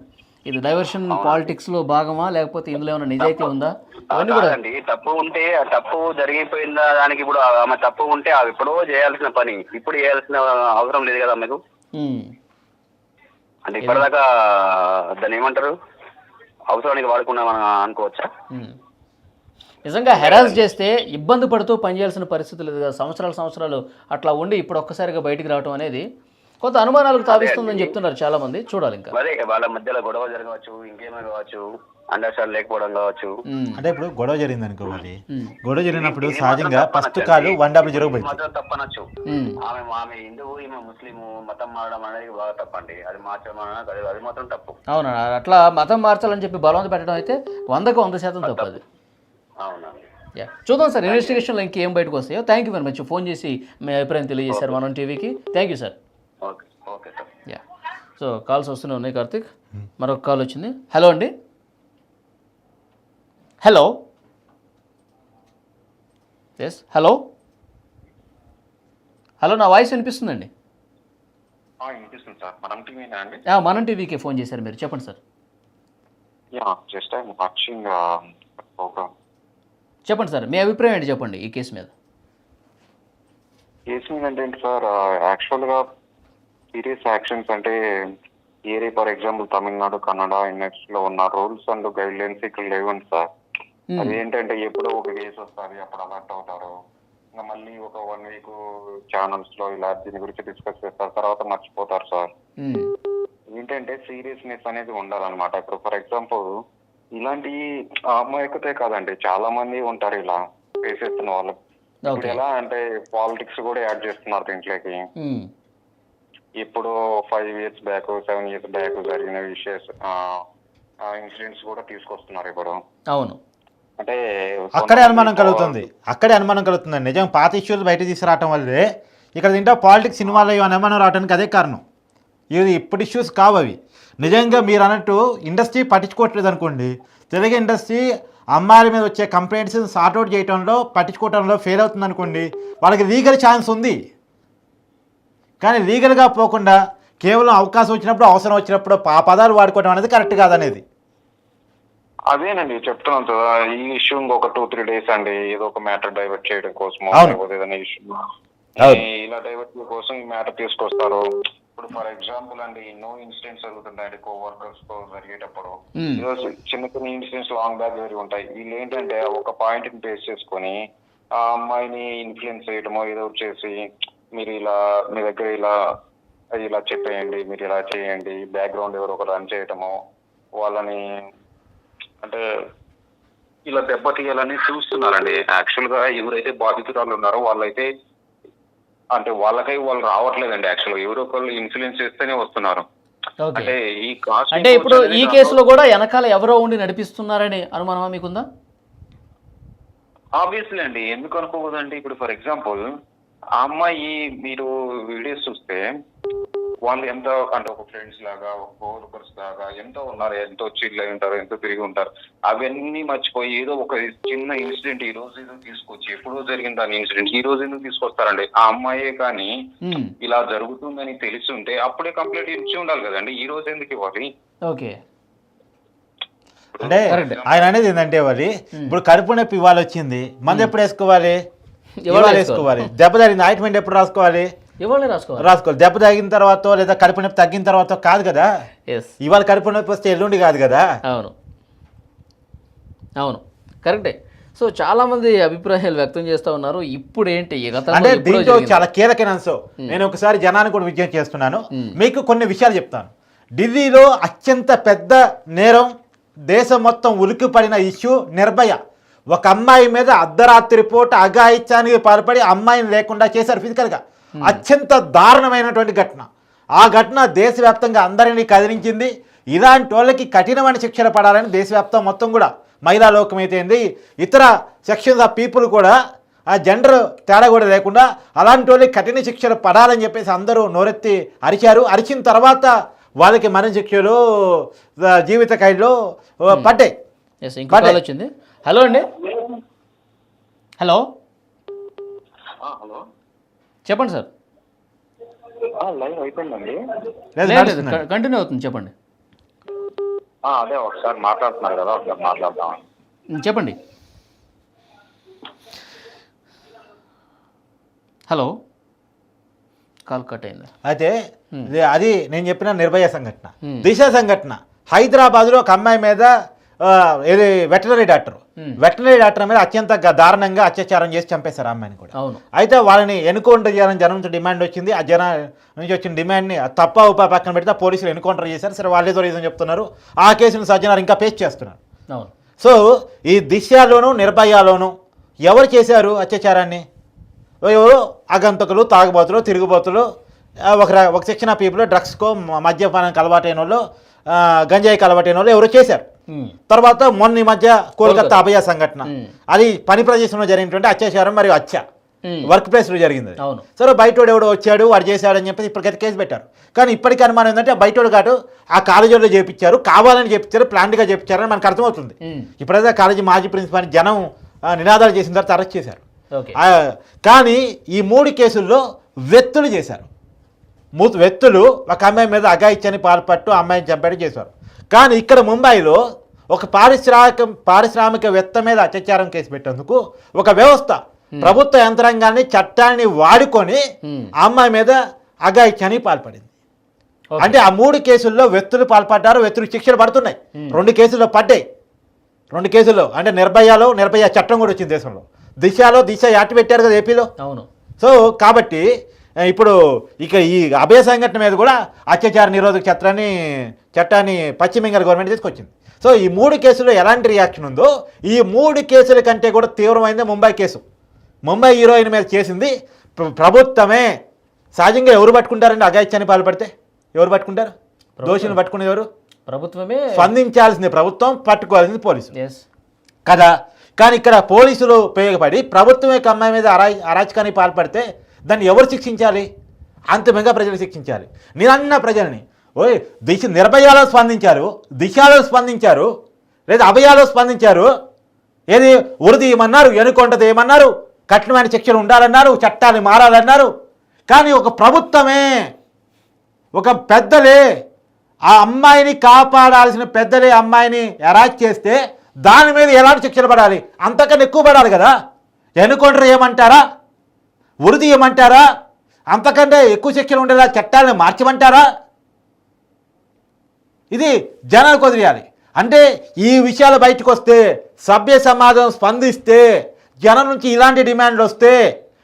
ఇది డైవర్షన్ పాలిటిక్స్ లో భాగమా లేకపోతే ఇందులో ఏమైనా నిజాయితీ ఉందా అవన్నీ కూడా. తప్పు ఉంటే ఆ తప్పు జరిగిపోయిందా దానికి ఇప్పుడు ఆమె తప్పు ఉంటే అవి ఎప్పుడో చేయాల్సిన పని ఇప్పుడు చేయాల్సిన అవసరం లేదు కదా మీకు. అంటే ఇప్పటిదాకా దాన్ని ఏమంటారు అవసరానికి వాడుకున్నామని అనుకోవచ్చా? నిజంగా హెరాస్ చేస్తే ఇబ్బంది పడుతూ పనిచేయాల్సిన పరిస్థితి లేదు కదా. సంవత్సరాలు అట్లా ఉండి ఇప్పుడు ఒక్కసారిగా బయటికి రావడం అనేది కొంత అనుమానాలకు తావిస్తుందని చెప్తున్నారు చాలా మంది. చూడాలి ఇంకా. అదే వాళ్ళ మధ్యలో గొడవ జరగవచ్చు, ఇంకేమైనా కావచ్చు, అండర్స్టాండ్ లేకపోవడం కావచ్చు. అంటే ఇప్పుడు గొడవ జరిగింది అనుకోవాలి, గొడవ జరిగినప్పుడు సహజంగా ఫస్ట్ కాల్ 100 మాత్రం తప్పనొచ్చు. ఆమె హిందువు ఈమె ముస్లిం మతం మారడం అనేది బాగా తప్పండి. అది మార్చడం అది మాత్రం తప్పు. అవునా, అట్లా మతం మార్చాలని చెప్పి బలవంత పెట్టడం అయితే 100% తప్పు అది. అవునా, చూద్దాం సార్ ఇన్వెస్టిగేషన్లో ఇంకేం బయటకు వస్తాయో. Thank you very much. Phone చేసి మీ అభిప్రాయం తెలియజేశారు మనం టీవీకి. Thank you sir. Okay sir. Yeah, so calls వస్తూనే ఉన్నాయి కార్తిక్. మరొక కాల్ వచ్చింది. హలో అండి. Hello, yes hello. హలో, నా వాయిస్ వినిపిస్తుందండి? వినిపిస్తుంది సార్. మనం టీవీనా అండి? మనం టీవీకి ఫోన్ చేశారు మీరు, చెప్పండి sir. Just I'm watching programme. చెప్పండి సార్, మీ అభిప్రాయం ఏంటి చెప్పండి ఈ కేసు మీద. కేసు మీద అంటే ఏంటి సార్, యాక్చువల్గా సీరియస్ యాక్షన్స్ అంటే ఏరే ఫర్ ఎగ్జాంపుల్ తమిళనాడు, కన్నడ, లో ఉన్న రూల్స్ అండ్ గైడ్ లైన్స్ ఇక్కడ లేవండి సార్. అదేంటంటే ఎప్పుడో ఒక కేసు వస్తుంది, అప్పుడు అలర్ట్ అవుతారు, ఇంకా మళ్ళీ ఒక 1 వీక్ ఛానల్స్ లో ఇలా దీని గురించి డిస్కస్ చేస్తారు, తర్వాత మర్చిపోతారు సార్. ఏంటంటే సీరియస్నెస్ అనేది ఉండాలన్నమాట. ఇప్పుడు ఫర్ ఎగ్జాంపుల్ ఇలాంటి అమాయకతే కాదండి, చాలా మంది ఉంటారు ఇలా ఫేస్ చేస్తున్న వాళ్ళు. ఇప్పుడు ఎలా అంటే పాలిటిక్స్ కూడా యాడ్ చేస్తున్నారు దీంట్లోకి. ఇప్పుడు 5 years బ్యాక్ 7 years బ్యాక్ జరిగిన ఇన్సిడెంట్స్ కూడా తీసుకొస్తున్నారు ఇప్పుడు. అవును, అంటే అక్కడే అనుమానం కలుగుతుంది. నిజం పాత ఇష్యూలు బయట తీసుకురావటం వల్లే ఇక్కడ తింటే పాలిటిక్స్ ఇన్వాల్వ్ అయ్యి అనుమానం రావడానికి అదే కారణం. ఇది ఇప్పుడు ఇష్యూస్ కావు అవి. నిజంగా మీరు అన్నట్టు ఇండస్ట్రీ పట్టించుకోవట్లేదు అనుకోండి, తెలుగు ఇండస్ట్రీ అమ్మాయిల మీద వచ్చే కంప్లైంట్స్ సార్ట్అవుట్ చేయడంలో పట్టించుకోవడంలో ఫెయిల్ అవుతుంది అనుకోండి, వాళ్ళకి లీగల్ ఛాన్స్ ఉంది. కానీ లీగల్గా పోకుండా కేవలం అవకాశం వచ్చినప్పుడు అవసరం వచ్చినప్పుడు పదాలు వాడుకోవడం అనేది కరెక్ట్ కాదనేది. అదేనండి చెప్తున్నాను కదా, ఈ ఇష్యూ ఇంకొక 2-3 days అండి, ఏదో ఒక మ్యాటర్ డైవర్ట్ చేయడం కోసం ఏదైనా ఇష్యూ ఇలా డైవర్ట్ కోసం ఈ మ్యాటర్ తీసుకొస్తారు. ఇప్పుడు ఫర్ ఎగ్జాంపుల్ అండి ఎన్నో ఇన్సిడెంట్స్ జరుగుతుంటాయండి కోవర్కర్స్ తో జరిగేటప్పుడు. చిన్న ఇన్సిడెంట్స్ లాంగ్ బ్యాక్ జరిగి ఉంటాయి. వీళ్ళు ఏంటంటే ఒక పాయింట్ ని బేస్ చేసుకొని ఆ అమ్మాయిని ఇన్ఫ్లుయెన్స్ చేయడమో ఏదో చేసి మీరు ఇలా మీ దగ్గర ఇలా చెప్పేయండి, మీరు ఇలా చేయండి, బ్యాక్గ్రౌండ్ ఎవరో ఒక రన్ చేయటమో వాళ్ళని అంటే ఇలా దెబ్బతీయాలని చూస్తున్నారండి. యాక్చువల్ గా ఎవరైతే బాధితురాలు ఉన్నారో వాళ్ళైతే అంటే వాళ్ళకై వాళ్ళు రావట్లేదండి. యాక్చువల్ గా ఎవరో ఒకళ్ళు ఇన్ఫ్లుయెన్స్ చేస్తేనే వస్తున్నారు. అంటే ఈ కాస్ట్ అంటే ఇప్పుడు ఈ కేసులో కూడా వెనకాల ఎవరో ఉండి నడిపిస్తున్నారని అనుమానమా మీకుందా? ఆబ్వియస్లీ అండి, ఎందుకు అనుకోకూడదండి. ఇప్పుడు ఫర్ ఎగ్జాంపుల్ ఆ అమ్మాయి మీరు వీడియోస్ చూస్తే వాళ్ళు ఎంత అంటే ఒక ఫ్రెండ్స్ లాగా ఒక కోవర్కర్స్ లాగా ఎంతో ఉన్నారు, ఎంతో చిల్ అయి ఉంటారు, ఎంతో తిరిగి ఉంటారు. అవన్నీ మర్చిపోయి ఏదో ఒక చిన్న ఇన్సిడెంట్ ఈ రోజు ఏదో తీసుకొచ్చి ఎప్పుడో జరిగిన దాని ఇన్సిడెంట్ ఈ రోజు ఎందుకు తీసుకొస్తారండి? ఆ అమ్మాయే కానీ ఇలా జరుగుతుందని తెలిసి అప్పుడే కంప్లైంట్ ఇచ్చి ఉండాలి కదండి. ఈ రోజు ఎందుకు ఇవ్వాలి? ఓకే, అంటే ఆయన అనేది ఏంటంటే వాళ్ళు ఇప్పుడు కడుపు నొప్పి ఇవాళ వచ్చింది, మందు ఎప్పుడు వేసుకోవాలి? ఇవాళ వేసుకోవాలి. దెబ్బ తగిలింది ఆయింట్మెంట్ ఎప్పుడు రాసుకోవాలి? రాసుకోవాలి. దెబ్బ తగిన తర్వాత లేదా కడుపు నొప్పి తగ్గిన తర్వాత కాదు కదా. ఇవాళ కడుపు నొప్పి వస్తే ఎల్లుండి కాదు కదా. అవును కరెక్టే. సో చాలా మంది అభిప్రాయాలు వ్యక్తం చేస్తూ ఉన్నారు. ఇప్పుడు ఏంటి అంటే దీంట్లో చాలా కీలకమైన అంశం. నేను ఒకసారి జనాన్ని కూడా విజ్ఞప్తి చేస్తున్నాను, మీకు కొన్ని విషయాలు చెప్తాను. ఢిల్లీలో అత్యంత పెద్ద నేరం దేశం మొత్తం ఉలిక్కిపడిన ఇష్యూ నిర్భయ. ఒక అమ్మాయి మీద అర్ధరాత్రి పూట అఘాయిత్యానికి పాల్పడి అమ్మాయిని లేకుండా చేశారు ఫిజికల్గా. అత్యంత దారుణమైనటువంటి ఘటన. ఆ ఘటన దేశవ్యాప్తంగా అందరినీ కదిలించింది. ఇలాంటి వాళ్ళకి కఠినమైన శిక్షలు పడాలని దేశవ్యాప్తం మొత్తం కూడా మహిళా లోకం అయితే ఇతర సెక్షన్స్ ఆఫ్ పీపుల్ కూడా ఆ జెండర్ తేడా కూడా లేకుండా అలాంటి వాళ్ళకి కఠిన శిక్షలు పడాలని చెప్పేసి అందరూ నోరెత్తి అరిచారు. అరిచిన తర్వాత వాళ్ళకి మరణ శిక్షలు, జీవిత ఖైదులో పడ్డాయి. ఇంకో కాల్ వచ్చింది. హలో అండి. హలో హలో, చెప్పండి సార్. లైవ్ అయిపోయిందండి. లేదు కంటిన్యూ అవుతుంది, చెప్పండి. అదే ఒకసారి మాట్లాడుతున్నారు కదా, ఒకసారి మాట్లాడదాం. చెప్పండి. హలో, కాల్ కట్ అయింది. అయితే అది నేను చెప్పిన నిర్భయ సంఘటన. దిశ సంఘటన హైదరాబాద్లో ఒక అమ్మాయి మీద ఇది వెటనరీ డాక్టర్ మీద అత్యంత దారుణంగా అత్యాచారం చేసి చంపేశారు ఆ అమ్మాయిని కూడా. అవును. అయితే వాళ్ళని ఎన్కౌంటర్ చేయాలని జనం నుంచి డిమాండ్ వచ్చింది. ఆ జన నుంచి వచ్చిన డిమాండ్ని తప్ప ఉప పక్కన పెడితే పోలీసులు ఎన్కౌంటర్ చేశారు. సరే, వాళ్ళు ఏదో రీజన్ చెప్తున్నారు. ఆ కేసును సజ్జనారు ఇంకా పేస్ట్ చేస్తున్నారు. అవును. సో ఈ దిశలోను నిర్భయలోను ఎవరు చేశారు అత్యాచారాన్ని? ఎవరు అగంతకులు, తాగుబోతులు, తిరుగుబోతులు, ఒక సెక్షన్ ఆఫ్ పీపుల్ డ్రగ్స్కో మద్యపానానికి అలవాటైన వాళ్ళు, గంజాయికి అలవాటైన వాళ్ళు ఎవరు చేశారు. తర్వాత మొన్న ఈ మధ్య కోల్కతా అభయ సంఘటన, అది పని ప్రదేశంలో జరిగినటువంటి అత్యాచారం మరియు హత్య వర్క్ ప్లేస్లో జరిగింది. సరే, బయటోడు ఎవడో వచ్చాడు వాడు చేశాడని చెప్పి ఇప్పటికైతే కేసు పెట్టారు. కానీ ఇప్పటికీ అనుమానం ఏంటంటే బయటోడు కాదు ఆ కాలేజీలో చేయించారు, కావాలని చేయించారు, ప్లాన్గా చేయించారని మనకు అర్థమవుతుంది. ఇప్పుడైతే కాలేజీ మాజీ ప్రిన్సిపాల్ జనం నినాదాలు చేసిన తర్వాత అరెస్ట్ చేశారు. కానీ ఈ 3 కేసుల్లో వ్యక్తులు చేశారు. వ్యక్తులు ఒక అమ్మాయి మీద అఘాయిత్యాన్ని పాల్పట్టు అమ్మాయిని చంపేట చేశారు. కానీ ఇక్కడ ముంబైలో ఒక పారిశ్రామికవేత్త మీద అత్యాచారం కేసు పెట్టేందుకు ఒక వ్యవస్థ, ప్రభుత్వ యంత్రాంగాన్ని, చట్టాన్ని వాడుకొని ఆ అమ్మాయి మీద అఘాయిత్యాన్ని పాల్పడింది. అంటే ఆ 3 కేసుల్లో వ్యక్తులు పాల్పడ్డారు, వ్యక్తులు శిక్షలు పడుతున్నాయి. 2 కేసుల్లో పడ్డాయి. 2 కేసుల్లో అంటే నిర్భయ చట్టం కూడా వచ్చింది దేశంలో. దిశ యాటి పెట్టారు కదా ఏపీలో. అవును. సో కాబట్టి ఇప్పుడు ఇక ఈ అభయ సంఘటన మీద కూడా అత్యాచార నిరోధక చట్టాన్ని పశ్చిమ బెంగాల్ గవర్నమెంట్ తీసుకొచ్చింది. సో ఈ 3 కేసుల్లో ఎలాంటి రియాక్షన్ ఉందో ఈ 3 కేసుల కంటే కూడా తీవ్రమైంది ముంబై కేసు. ముంబై హీరోయిన్ మీద చేసింది ప్రభుత్వమే. సహజంగా ఎవరు పట్టుకుంటారండి? అఘాయిత్యాన్ని పాల్పడితే ఎవరు పట్టుకుంటారు? దోషులను పట్టుకునేది ఎవరు? ప్రభుత్వమే. స్పందించాల్సింది ప్రభుత్వం, పట్టుకోవాల్సింది పోలీసులు కదా. కానీ ఇక్కడ పోలీసులు ఉపయోగపడి ప్రభుత్వమే అమ్మాయి మీద అరాచకానికి పాల్పడితే దాన్ని ఎవరు శిక్షించాలి? అంతిమంగా ప్రజలు శిక్షించాలి. నేనన్న ప్రజల్ని నిర్భయాలో స్పందించారు, దిశలో స్పందించారు, లేదా అభయాలో స్పందించారు. ఏది ఉరిది ఏమన్నారు, ఎన్నుకొంటది ఏమన్నారు, కఠినమైన శిక్షలు ఉండాలన్నారు, చట్టాలు మారాలన్నారు. కానీ ఒక ప్రభుత్వమే, ఒక పెద్దలే ఆ అమ్మాయిని కాపాడాల్సిన పెద్దలే అమ్మాయిని అరాచ్ చేస్తే దాని మీద ఎలాంటి శిక్షలు పడాలి? అంతకన్నా ఎక్కువ పడాలి కదా. ఎన్నుకొంటారు ఏమంటారా, ఉరిది ఏమంటారా, అంతకంటే ఎక్కువ శిక్షలు ఉండేలా చట్టాలను మార్చమంటారా? ఇది జనాలకు వదిలేయాలి. అంటే ఈ విషయాలు బయటకు వస్తే, సభ్య సమాజం స్పందిస్తే, జనం నుంచి ఇలాంటి డిమాండ్లు వస్తే,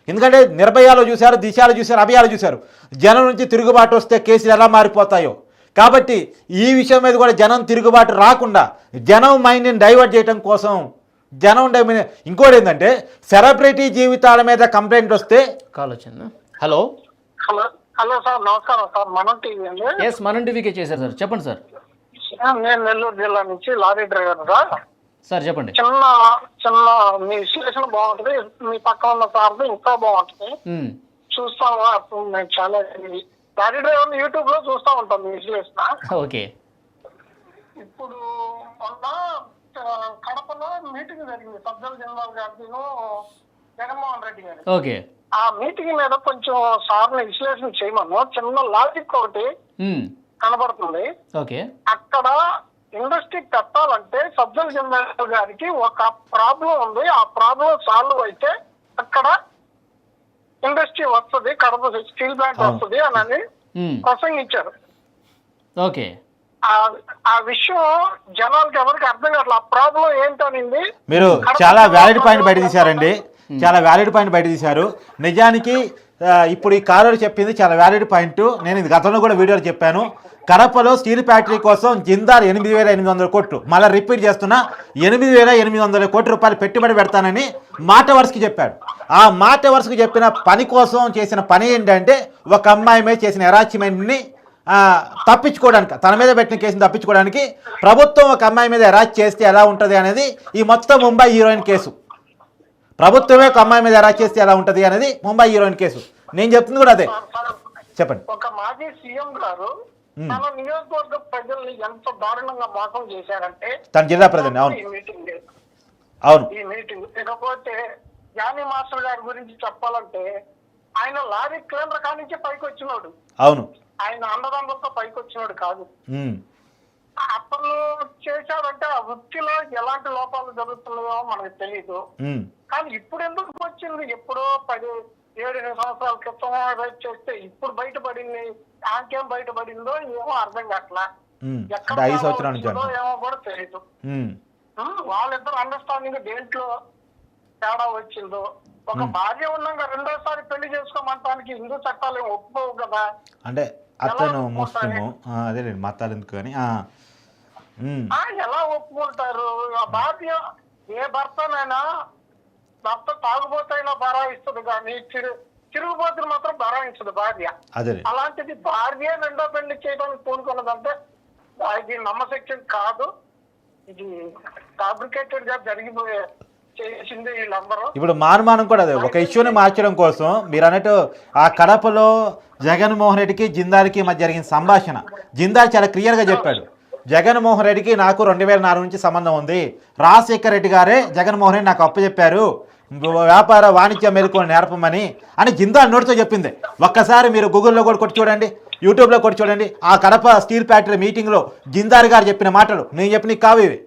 ఎందుకంటే నిర్భయాలు చూశారు, దిశలు చూశారు, అభయాలు చూశారు, జనం నుంచి తిరుగుబాటు వస్తే కేసులు ఎలా మారిపోతాయో. కాబట్టి ఈ విషయం మీద కూడా జనం తిరుగుబాటు రాకుండా జనం మైండ్ని డైవర్ట్ చేయడం కోసం ఇంకోటి ఏంటంటే సెలబ్రిటీ జీవితాల మీద కంప్లైంట్ వస్తే కాల్ వచ్చింది. హలో సార్, నమస్కారం సార్. మనం టీవీ అండి. ఎస్, మనం టీవీకే చేశారు సార్. చెప్పండి సార్. నేను నెల్లూరు జిల్లా నుంచి లారీ డ్రైవర్ సార్. చెప్పండి. చిన్న మీ విశ్లేషణ బాగుంటుంది, మీ పక్కన ఉన్న సార్ ఇంకా బాగుంటుంది. చూస్తాము. అప్పుడు నేను చాలా లారీ డ్రైవర్ యూట్యూబ్ లో చూస్తూ ఉంటాం మీ విశ్లేషణ. ఓకే. ఇప్పుడు మొన్న కడపలో మీటింగ్ జరిగింది సజ్జల జనరల్ గారిను జగన్మోహన్ రెడ్డి గారు. ఓకే. ఆ మీటింగ్ మీద కొంచెం సార్ని విశ్లేషణ చేయమను. చిన్న లాజిక్ ఒకటి కనబడుతుంది. ఓకే. అక్కడ ఇండస్ట్రీ పెట్టాలంటే సజ్జల జనరల్ గారికి ఒక ప్రాబ్లం ఉంది. ఆ ప్రాబ్లం సాల్వ్ అయితే అక్కడ ఇండస్ట్రీ వస్తుంది, కడప స్టీల్ ప్లాంట్ వస్తుంది అని ప్రసంగించారు. ఓకే. ఆ విషయం జనాలకి ఎవరికి అర్థం కావట్లేదు. ఆ ప్రాబ్లం ఏంటనింది మీరు చాలా వ్యాలిడ్ పాయింట్ బయట తీశారండి. చాలా వ్యాలిడ్ పాయింట్ బయట తీశారు. నిజానికి ఇప్పుడు ఈ కాలర్ చెప్పింది చాలా వ్యాలిడ్ పాయింట్. నేను ఇది గతంలో కూడా వీడియోలో చెప్పాను. కడపలో స్టీల్ ఫ్యాక్టరీ కోసం జిందాల్ 8,800 కోట్లు, మళ్ళీ రిపీట్ చేస్తున్నా 8,800 కోట్ల రూపాయలు పెట్టుబడి పెడతానని మాట వరుసకి చెప్పాడు. ఆ మాట వరుసకు చెప్పిన పని కోసం చేసిన పని ఏంటంటే ఒక అమ్మాయి మీద చేసిన హెరాస్మెంట్ని తప్పించుకోవడానికి, తన మీద పెట్టిన కేసుని తప్పించుకోవడానికి ప్రభుత్వం ఒక అమ్మాయి మీద హెరాస్ చేస్తే ఎలా ఉంటుంది అనేది ఈ మొత్తం ముంబై హీరోయిన్ కేసు. ప్రభుత్వమే ఒక అమ్మాయి మీద హెరాస్ చేస్తే ఎలా ఉంటుంది అనేది ముంబై హీరోయిన్ కేసు. నేను చెప్తుంది కూడా అదే. చెప్పండి. ఒక మాజీ సీఎం గారు తన నియోజకవర్గ ప్రజల్ని ఎంత దారుణంగా మోసం చేశారంటే తన జిల్లా ప్రజల్ని. అవును ఈ మీటింగ్ అవును ఈ మీటింగ్ ఇకపోతే జానీ మాస్టర్ గారి గురించి చెప్పాలంటే ఆయన లారీ క్లీనర్ కానించి పైకి వచ్చినాడు. అవును. ఆయన అన్నదమ్ములతో పైకి వచ్చినాడు కాదు. ఉమ్. అతను చేశాడంటే ఆ వృత్తిలో ఎలాంటి లోపాలు జరుగుతున్నాయో మనకు తెలియదు. ఉమ్. కానీ ఇప్పుడు ఎందుకు వచ్చింది? ఎప్పుడో 7 సంవత్సరాల క్రితం రేపు చేస్తే ఇప్పుడు బయటపడింది. ఆంకేం బయటపడిందో ఏమో అర్థం కావట్లా. ఎక్కడ 5 సంవత్సరాల నుంచి ఏమో కూడా తెలియదు. వాళ్ళిద్దరు అండర్స్టాండింగ్ దేంట్లో తేడా వచ్చిందో. ఒక భార్య ఉన్నాక రెండోసారి పెళ్లి చేసుకోమంటానికి హిందూ చట్టాలు ఏమి ఒప్పుకోవు కదా. అంటే అతను ముస్లిము, అదేలేండి మతాలు ఎందుకు కానీ ఎలా ఒప్పుకుంటారు? ఆ భార్య ఏ భర్తనైనా భర్త తాగుబోతైనా బరాయిస్తుంది కానీ తిరుగుబోతులు మాత్రం బరాయించదు భార్య. అలాంటిది భార్య రెండో పెళ్లి చేయడానికి పూనుకున్నదంటే ఇది నమ్మశక్యం కాదు. ఇది ఫ్యాబ్రికేటెడ్ గా జరిగిపోయే చేసింది వీళ్ళందరూ. ఇప్పుడు మానుమానం కూడా అదే ఒక ఇష్యూని మార్చడం కోసం మీరు అన్నట్టు ఆ కడపలో జగన్మోహన్ రెడ్డికి జిందాల్కి మధ్య జరిగిన సంభాషణ జిందాల్ చాలా క్లియర్గా చెప్పాడు. జగన్మోహన్ రెడ్డికి నాకు 2004 నుంచి సంబంధం ఉంది. రాజశేఖర్ రెడ్డి గారే జగన్మోహన్ రెడ్డి నాకు అప్పచెప్పారు వ్యాపార వాణిజ్య మెలకువలు నేర్పమని అని జిందాల్ నోటితో చెప్పింది. ఒక్కసారి మీరు గూగుల్లో కూడా కొట్టి చూడండి, యూట్యూబ్లో కొట్టి చూడండి. ఆ కడప స్టీల్ ఫ్యాక్టరీ మీటింగ్లో జిందాల్ గారు చెప్పిన మాటలు నేను చెప్పిన కావు ఇవి.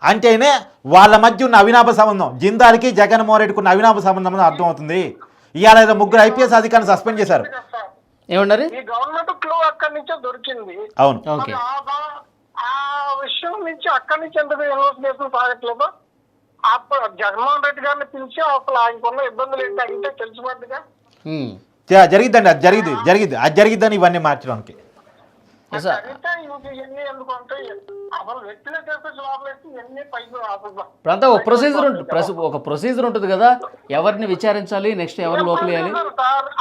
అంటేనే వాళ్ళ మధ్య ఉన్న అవినాభ సంబంధం, జిందాల్కి జగన్మోహన్ రెడ్డికి ఉన్న అవినాభ సంబంధం అర్థమవుతుంది. ఇవాళ ఏదో 3 IPS అధికారులను సస్పెండ్ చేశారు. ఏమన్నారు? ఈ గవర్నమెంట్ క్లూ అక్కడి నుంచే దొరికింది. అవును. ఆ విషయం నుంచి అక్కడి నుంచి ఎందుకు ఇన్వెస్టిగేషన్ సాగట్లేదు? అప్పుడు జగన్మోహన్ రెడ్డి గారిని పిలిచి అసలు ఆయనకున్న ఇబ్బందులు ఏంటి అంటే తెలిసిపోద్దిగా. జరిగిద్దండి, అది జరిగిద్ది అది జరిగిద్దని ఇవన్నీ మార్చడానికి. ఇవన్నీ ఎందుకు అంటే అసలు వ్యక్తిలో చేస్తే లోపలేసి ఇవన్నీ పైకి ఇప్పుడంతా ఒక ప్రొసీజర్ ఉంటుంది కదా, ఎవరిని విచారించాలి, నెక్స్ట్ ఎవరు లోపలేయాలి.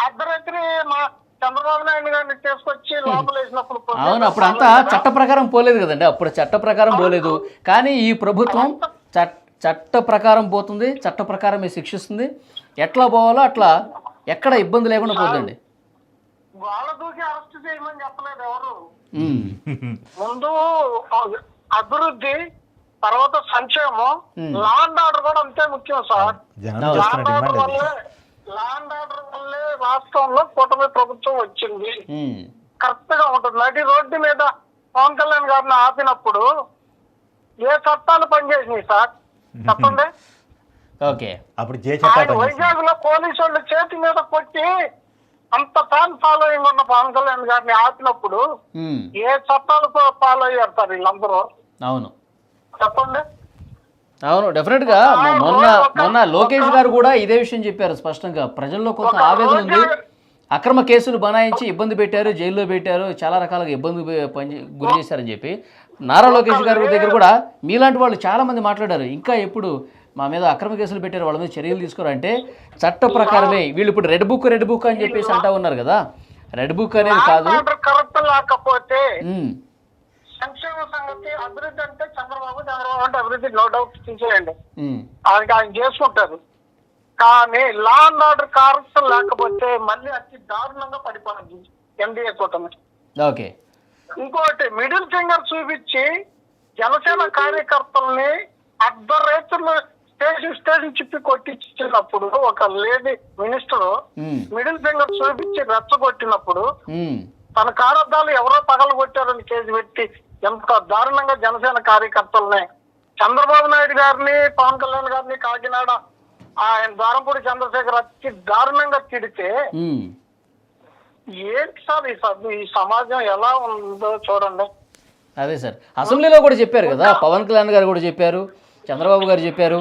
అర్ధరాత్రి మా చంద్రబాబు నాయుడు గారిని తీసుకొచ్చి లోపలేసినప్పుడు అవును, అప్పుడు అంతా చట్ట ప్రకారం పోలేదు కదండి. అప్పుడు చట్ట ప్రకారం పోలేదు. కానీ ఈ ప్రభుత్వం చట్ట ప్రకారం పోతుంది, చట్ట ప్రకారమే శిక్షిస్తుంది. ఎట్లా పోవాలో అట్లా ఎక్కడ ఇబ్బంది లేకుండా పోతుందండి. వాళ్ళ దూకి అరెస్ట్ చేయమని చెప్పలేదు ఎవరు. ముందు అభివృద్ధి, తర్వాత సంక్షేమం, లా అండ్ ఆర్డర్ కూడా అంతే ముఖ్యం సార్. లా అండ్ ఆర్డర్ వల్లే రాష్ట్రంలో కూటమి ప్రభుత్వం వచ్చింది. కరెక్ట్ గా ఉంటుంది. నడి రోడ్డు మీద పవన్ కళ్యాణ్ గారిని ఆపినప్పుడు ఏ చట్టాలు పనిచేసినాయి సార్ చెప్పండి. వైజాగ్ లో పోలీసు వాళ్ళు చేతి మీద కొట్టి అంత ఫ్యాన్ ఫాలోయింగ్ ఉన్న పవన్ కళ్యాణ్ గారిని ఆపినప్పుడు ఏ చట్టాలు ఫాలో అయ్యారు సార్ వీళ్ళందరూ? అవును చెప్పండి. అవును, డెఫినెట్ గా మొన్న లోకేష్ గారు కూడా ఇదే విషయం చెప్పారు స్పష్టంగా. ప్రజల్లో కొంత ఆవేదన ఉంది, అక్రమ కేసులు బనాయించి ఇబ్బంది పెట్టారు, జైల్లో పెట్టారు, చాలా రకాలుగా ఇబ్బంది గురి చేశారని చెప్పి నారా లోకేష్ గారి దగ్గర కూడా మీలాంటి వాళ్ళు చాలా మంది మాట్లాడారు. ఇంకా ఎప్పుడు మా మీద అక్రమ కేసులు పెట్టారు, వాళ్ళ మీద చర్యలు తీసుకోరంటే చట్ట ప్రకారమే. వీళ్ళు ఇప్పుడు రెడ్ బుక్ అని చెప్పేసి అంటా ఉన్నారు కదా. రెడ్ బుక్ అనేది కాదు. కరెక్ట్ లేకపోతే సంక్షేమ సంగతి, అభివృద్ధి అంటే చంద్రబాబు అంటే అభివృద్ధి నో డౌట్ తీసేయండి, అది ఆయన చేసుకుంటారు. కానీ లా అండ్ ఆర్డర్ కరెక్ట్ లేకపోతే మళ్ళీ అతి దారుణంగా పడిపోయింది ఎన్డీఏ కూటమి. ఓకే. ఇంకోటి మిడిల్ ఫింగర్ చూపించి జనసేన కార్యకర్తల్ని అర్ధరేతులు స్టేషన్ చెప్పి కొట్టించినప్పుడు ఒక లేడీ మినిస్టర్ మిడిల్ ఫింగర్ చూపించి రెచ్చగొట్టినప్పుడు తన కారద్దాలు ఎవరో పగలు కొట్టారని కేసు పెట్టి ఎంత దారుణంగా జనసేన కార్యకర్తల్ని, చంద్రబాబు నాయుడు గారిని, పవన్ కళ్యాణ్ గారిని కాకినాడ ఆయన ద్వారంపూడి చంద్రశేఖర్ అతి దారుణంగా తిడితే ఏంటి సార్ ఈ సమాజం ఎలా ఉందో చూడండి. అదే సార్, అసెంబ్లీలో కూడా చెప్పారు కదా, పవన్ కళ్యాణ్ గారు కూడా చెప్పారు, చంద్రబాబు గారు చెప్పారు.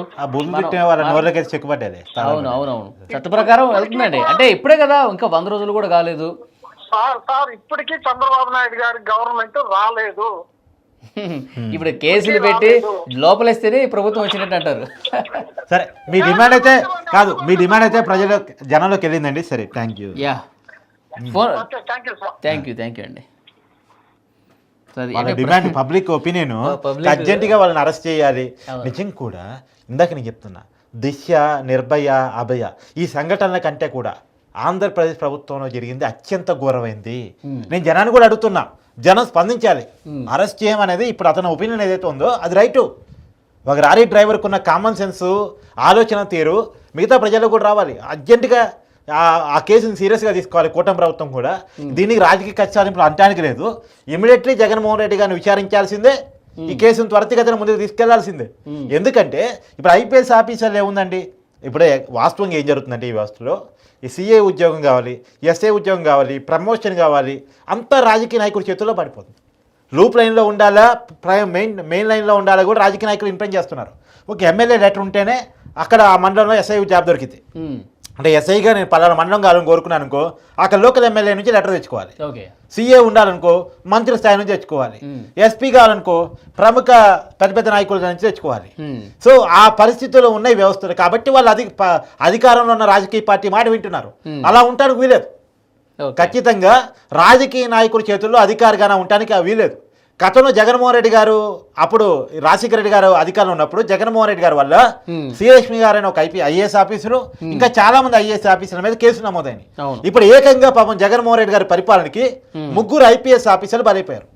అవును, చట్ట ప్రకారం వెళ్తుందండి. అంటే ఇప్పుడే కదా, ఇంకా 100 రోజులు కూడా కాలేదు. సార్ ఇప్పటికీ చంద్రబాబు నాయుడు గారి గవర్నమెంట్ రాలేదు. ఇప్పుడు కేసులు పెట్టి లోపలేస్తేనే ప్రభుత్వం వచ్చినట్టు అంటారు. సరే మీ డిమాండ్ అయితే కాదు, మీ డిమాండ్ అయితే ప్రజల జనంలోకి వెళ్ళిందండి. సరే thank you. Yeah phone okay, thank you sir. Thank you అండి. వాళ్ళ డిమాండ్ పబ్లిక్ ఒపీనియన్ అర్జెంటుగా వాళ్ళని అరెస్ట్ చేయాలి. నిజం కూడా ఇందాక నేను చెప్తున్నా, దిశ, నిర్భయ, అభయ ఈ సంఘటనల కంటే కూడా ఆంధ్రప్రదేశ్ ప్రభుత్వంలో జరిగింది అత్యంత ఘోరమైంది. నేను జనాన్ని కూడా అడుగుతున్నా, జనం స్పందించాలి. అరెస్ట్ చేయమనేది ఇప్పుడు అతని ఒపీనియన్ ఏదైతే ఉందో అది రైటు. ఒక లారీ డ్రైవర్కి ఉన్న కామన్ సెన్స్, ఆలోచన తీరు మిగతా ప్రజలకు కూడా రావాలి. అర్జెంటుగా ఆ కేసుని సీరియస్గా తీసుకోవాలి కూటమి ప్రభుత్వం కూడా. దీనికి రాజకీయ కక్షాదింపులు అంటానికి లేదు. ఇమీడియట్లీ జగన్మోహన్ రెడ్డి గారిని విచారించాల్సిందే, ఈ కేసును త్వరితగతిన ముందుకు తీసుకెళ్లాల్సిందే. ఎందుకంటే ఇప్పుడు ఐపీఎస్ ఆఫీసర్లు ఏముందండి, ఇప్పుడే వాస్తవంగా ఏం జరుగుతుందంటే ఈ వ్యవస్థలో ఈ సిఏ ఉద్యోగం కావాలి, ఎస్ఏ ఉద్యోగం కావాలి, ప్రమోషన్ కావాలి, అంతా రాజకీయ నాయకుల చేతుల్లో పడిపోతుంది. లూప్ లైన్లో ఉండాలా, మెయిన్ లైన్లో ఉండాలా కూడా రాజకీయ నాయకులు ఇంప్లెంట్ చేస్తున్నారు. ఒక ఎమ్మెల్యే లెటర్ ఉంటేనే అక్కడ ఆ మండలంలో ఎస్ఐ జాబ్ దొరికింది. అంటే ఎస్ఐగా నేను పలానా మండలం కావాలని కోరుకున్నాను అనుకో, అక్కడ లోకల్ ఎమ్మెల్యే నుంచి లెటర్ తెచ్చుకోవాలి. సీఏ ఉండాలనుకో మంత్రి స్థాయి నుంచి తెచ్చుకోవాలి. ఎస్పీ కావాలనుకో ప్రముఖ పెద్ద పెద్ద నాయకుల నుంచి తెచ్చుకోవాలి. సో ఆ పరిస్థితుల్లో ఉన్నాయి వ్యవస్థలు. కాబట్టి వాళ్ళు అధికారంలో ఉన్న రాజకీయ పార్టీ మాట వింటున్నారు. అలా ఉండడానికి వీలేదు. ఖచ్చితంగా రాజకీయ నాయకుల చేతుల్లో అధికారిగానే ఉండడానికి వీలేదు. గతంలో జగన్మోహన్ రెడ్డి గారు, అప్పుడు రాజశేఖర రెడ్డి గారు అధికారంలో ఉన్నప్పుడు జగన్మోహన్ రెడ్డి గారి వల్ల శ్రీలక్ష్మి గారు అని ఒక ఐఏఎస్ ఆఫీసరు, ఇంకా చాలా మంది ఐఏఎస్ ఆఫీసర్ల మీద కేసులు నమోదైనాయి. ఇప్పుడు ఏకంగా పాపం జగన్మోహన్ రెడ్డి గారి పరిపాలనకి 3 ఐపీఎస్ ఆఫీసర్లు బలైపోయారు.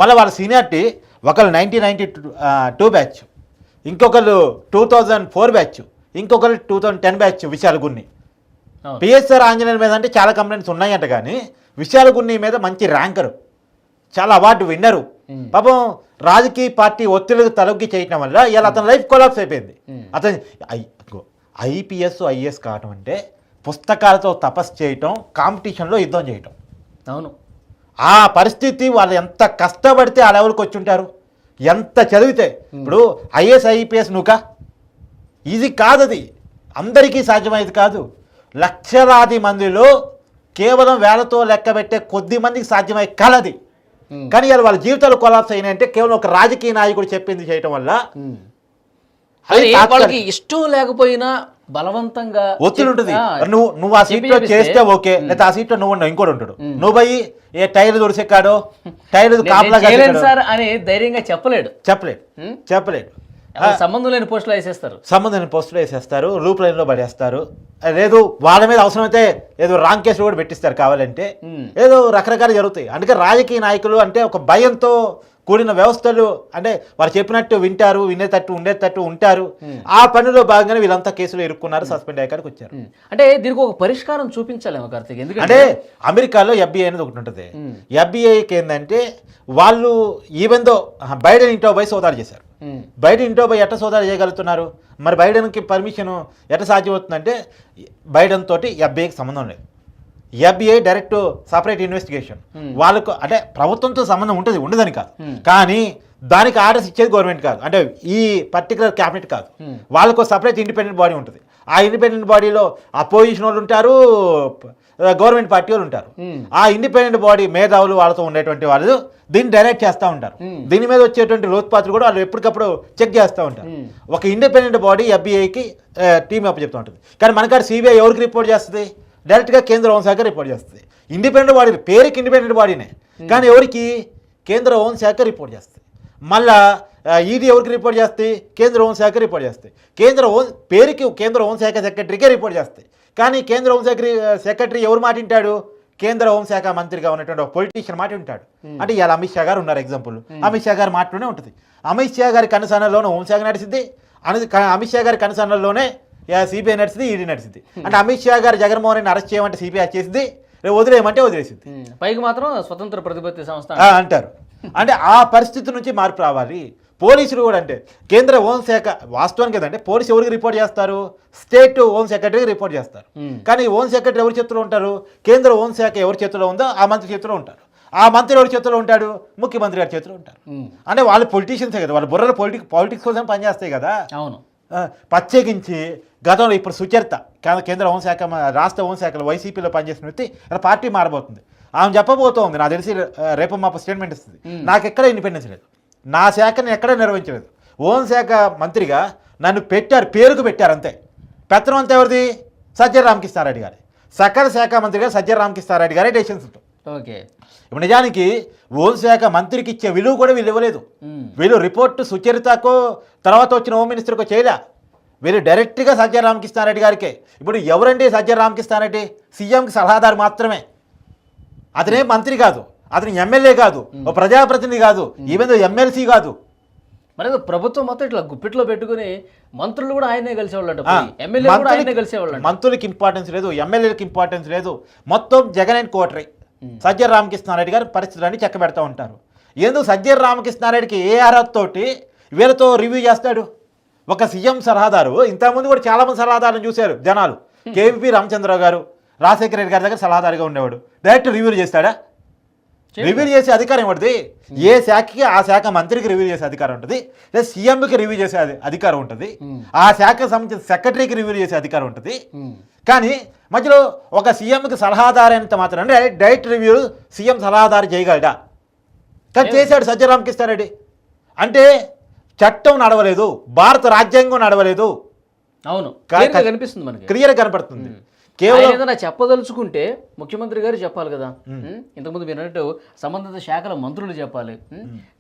మళ్ళీ వాళ్ళ సీనియారిటీ ఒకళ్ళు 1992 బ్యాచ్, ఇంకొకళ్ళు 2004 బ్యాచ్, ఇంకొకళ్ళు 2010 బ్యాచ్ విశాల్ గున్ని. పిఎస్ఆర్ ఆంజనేయుల మీద అంటే చాలా కంప్లైంట్స్ ఉన్నాయంట, కానీ విశాల్ గున్ని మీద మంచి ర్యాంకరు, చాలా అవార్డు విన్నరు. పాపం రాజకీయ పార్టీ ఒత్తిడికి తలొగ్గి చేయటం వల్ల ఇలా అతని లైఫ్ కొలాప్స్ అయిపోయింది. అతని ఐపీఎస్ ఐఏఎస్ కావటం అంటే పుస్తకాలతో తపస్సు చేయటం, కాంపిటీషన్లో యుద్ధం చేయటం. అవును, ఆ పరిస్థితి వాళ్ళు ఎంత కష్టపడితే ఆ లెవెల్కి వచ్చి ఉంటారు, ఎంత చదివితే. ఇప్పుడు ఐఏఎస్ ఐపీఎస్ నుక ఈజీ కాదు, అది అందరికీ సాధ్యమయ్యేది కాదు. లక్షలాది మందిలో కేవలం వేలతో లెక్క పెట్టే కొద్ది మందికి సాధ్యమయ్యే కలది. కానీ ఇలా వాళ్ళ జీవితాలు కొలాప్స్ అయినాయంటే కేవలం ఒక రాజకీయ నాయకుడు చెప్పింది చేయటం వల్ల. వాళ్ళకి ఇష్టం లేకపోయినా బలవంతంగా ఒత్తిడి ఉంటుంది. నువ్వు ఆ సీట్లో చేస్తే ఓకే, లేదా ఆ సీట్లో నువ్వు ఇంకోటి ఉంటాడు, నువ్వు పోయి ఏ టైర్ దొరికాడో టైర్ సార్ అని ధైర్యంగా చెప్పలేడు. సంబంధం లేని పోస్టులు వేసేస్తారు, లూప్ లైన్లో పడేస్తారు. లేదు వాళ్ళ మీద అవసరమైతే ఏదో రాంగ్ కేసులు కూడా పెట్టిస్తారు కావాలంటే, ఏదో రకరకాలు జరుగుతాయి. అందుకే రాజకీయ నాయకులు అంటే ఒక భయంతో కూడిన వ్యవస్థలు, అంటే వాళ్ళు చెప్పినట్టు వింటారు, ఉండేటట్టు ఉంటారు. ఆ పనిలో భాగంగానే వీళ్ళంతా కేసులు ఇరుక్కున్నారు, సస్పెండ్ అయ్యాక వచ్చారు. అంటే దీనికి ఒక పరిష్కారం చూపించాలేమో కార్తీక్. ఎందుకంటే అమెరికాలో FBI అనేది ఒకటి ఉంటుంది. FBIకి ఏంటంటే వాళ్ళు ఈవెన్ దో బైడెన్ ఇంట్లో పోయి సోదాలు చేశారు. బైడెన్ ఇంట్లో పోయి ఎట్లా సోదాలు చేయగలుగుతున్నారు? మరి బైడెన్కి పర్మిషన్ ఎట్లా సాధ్యమవుతుందంటే బైడెన్ తోటి FBIకి సంబంధం లేదు. FBI direct separate investigation. వాళ్ళకు అంటే ప్రభుత్వంతో సంబంధం ఉంటుంది, ఉండదని కాదు, కానీ దానికి ఆర్డర్స్ ఇచ్చేది గవర్నమెంట్ కాదు, అంటే ఈ పర్టికులర్ క్యాబినెట్ కాదు. వాళ్ళకు సపరేట్ ఇండిపెండెంట్ బాడీ ఉంటుంది. ఆ ఇండిపెండెంట్ బాడీలో అపోజిషన్ వాళ్ళు ఉంటారు, గవర్నమెంట్ పార్టీ వాళ్ళు ఉంటారు. ఆ ఇండిపెండెంట్ బాడీ మేధావులు వాళ్ళతో ఉండేటువంటి వాళ్ళు దీన్ని డైరెక్ట్ చేస్తూ ఉంటారు. దీని మీద వచ్చేటువంటి లోతుపాతులు కూడా వాళ్ళు ఎప్పటికప్పుడు చెక్ చేస్తూ ఉంటారు. ఒక ఇండిపెండెంట్ బాడీ FBIకి టీం అప్ చెప్తూ ఉంటుంది. కానీ మనకాడ CBI ఎవరికి రిపోర్ట్ చేస్తుంది? డైరెక్ట్గా కేంద్ర హోంశాఖ రిపోర్ట్ చేస్తుంది. ఇండిపెండెంట్ బాడీ, పేరుకి ఇండిపెండెంట్ బాడీనే, కానీ ఎవరికి? కేంద్ర హోంశాఖ రిపోర్ట్ చేస్తుంది. మళ్ళా ఈడీ ఎవరికి రిపోర్ట్ చేస్తాయి? కేంద్ర హోంశాఖ రిపోర్ట్ చేస్తాయి. పేరుకి కేంద్ర హోంశాఖ సెక్రటరీకే రిపోర్ట్ చేస్తాయి. కానీ కేంద్ర హోంశాఖ సెక్రటరీ ఎవరు మాట వింటాడు? కేంద్ర హోంశాఖ మంత్రిగా ఉన్నటువంటి ఒక పొలిటీషియన్ మాట వింటాడు. అంటే ఇవాళ అమిత్ షా గారు ఉన్నారు ఎగ్జాంపుల్, అమిత్ షా గారి మాటలోనే ఉంటుంది. అమిత్ షా గారి కనుసన్నల్లోనే హోంశాఖ నడిచింది, అమిత్ షా గారి కనుసన్నల్లోనే CBI నడిచింది, ఈడీ నడిచింది. అంటే అమిత్ షా గారు జగన్మోహన్ రెడ్డిని అరెస్ట్ చేయమంటే CBI చేసింది, వదిలేయమంటే వదిలేసింది. పైకి మాత్రం స్వతంత్ర ప్రతిపత్తి సంస్థ అంటారు. అంటే ఆ పరిస్థితి నుంచి మార్పు రావాలి. పోలీసులు కూడా అంటే కేంద్ర హోంశాఖ వాస్తవానికి కదంటే పోలీసు ఎవరికి రిపోర్ట్ చేస్తారు? స్టేట్ హోమ్ సెక్రటరీకి రిపోర్ట్ చేస్తారు. కానీ హోమ్ సెక్రటరీ ఎవరి చేతిలో ఉంటారు? కేంద్ర హోంశాఖ ఎవరి చేతిలో ఉందో ఆ మంత్రి చేతిలో ఉంటారు. ఆ మంత్రి ఎవరి చేతిలో ఉంటాడు? ముఖ్యమంత్రి గారి చేతిలో ఉంటారు. అంటే వాళ్ళు పొలిటీషియన్సే కదా, వాళ్ళ బుర్రలో పాలిటిక్స్ కోసం పనిచేస్తాయి కదా. అవును. ప్రత్యేకించి గతంలో ఇప్పుడు సుచరిత కేంద్ర హోంశాఖ రాష్ట్ర హోంశాఖలో వైసీపీలో పనిచేసిన వ్యక్తి పార్టీ మారబోతుంది. ఆమె చెప్పబోతోంది, నాకు తెలిసి రేపు మాపు స్టేట్మెంట్ ఇస్తుంది. నాకు ఎక్కడ ఇండిపెండెన్స్ లేదు, నా శాఖని ఎక్కడ నిర్వహించలేదు, హోంశాఖ మంత్రిగా నన్ను పెట్టారు, పేరుకు పెట్టారు అంతే. పెత్తనం అంతా ఎవరిది? సజ్జల రామకృష్ణారెడ్డి గారి. సకల శాఖ మంత్రిగా సజ్జల రామకృష్ణారెడ్డి గారే డెసిషన్స్ ఉంటాయి. ఓకే, ఇప్పుడు నిజానికి హోంశాఖ మంత్రికి ఇచ్చే విలువ కూడా వీళ్ళు ఇవ్వలేదు. వీళ్ళు రిపోర్టు సుచరితకో తర్వాత వచ్చిన హోమ్ మినిస్టర్కో చేయలే, వీళ్ళు డైరెక్ట్గా సజ్జల రామకృష్ణారెడ్డి గారికే. ఇప్పుడు ఎవరండి సజ్జల రామకృష్ణారెడ్డి? సీఎంకి సలహాదారు మాత్రమే, అతనేం మంత్రి కాదు, అతను ఎమ్మెల్యే కాదు, ఓ ప్రజాప్రతినిధి కాదు, ఈవెన్ ఎమ్మెల్సీ కాదు. మరి ప్రభుత్వం మొత్తం ఇట్లా గుప్పిట్లో పెట్టుకుని మంత్రులు కూడా ఆయనే కలిసేవాళ్ళు, ఎమ్మెల్యే కూడా ఆయనే కలిసేవాళ్ళు. మంత్రులకి ఇంపార్టెన్స్ లేదు, ఎమ్మెల్యేలకు ఇంపార్టెన్స్ లేదు, మొత్తం జగన్ అండ్ కోటరీ. సజ్జల రామకృష్ణారెడ్డి గారి పరిస్థితులన్నీ చెక్క పెడతా ఉంటారు. ఎందుకు సజ్జల రామకృష్ణారెడ్డికి ఏ అర్హతతోటి వీళ్ళతో రివ్యూ చేస్తాడు? ఒక సీఎం సలహాదారు, ఇంతకుముందు కూడా చాలామంది సలహాదారులను చూశారు జనాలు. కేవీపీ రామచంద్రరావు గారు రాజశేఖర రెడ్డి గారి దగ్గర సలహాదారుగా ఉండేవాడు. డైరెక్ట్ రివ్యూలు చేస్తాడా? రివ్యూ చేసే అధికారం ఉంటుంది. ఏ శాఖకి ఆ శాఖ మంత్రికి రివ్యూ చేసే అధికారం ఉంటుంది, లేదా సీఎంకి రివ్యూ చేసే అధికారం ఉంటుంది, ఆ శాఖకు సంబంధించిన సెక్రటరీకి రివ్యూ చేసే అధికారం ఉంటుంది. కానీ మధ్యలో ఒక సీఎంకి సలహాదారు అయినంత మాత్రం డైరెక్ట్ రివ్యూ సీఎం సలహాదారు చేయగలడా? కానీ చేశాడు సజ్జల రామకృష్ణారెడ్డి. అంటే చట్టం నడవలేదు, భారత రాజ్యాంగం నడవలేదు. అవును, కనిపిస్తుంది మనకి, క్లియర్గా కనపడుతుంది. కేవలం ఏదైనా చెప్పదలుచుకుంటే ముఖ్యమంత్రి గారు చెప్పాలి కదా. ఇంతకుముందు మీరు అన్నట్టు సంబంధిత శాఖల మంత్రులు చెప్పాలి.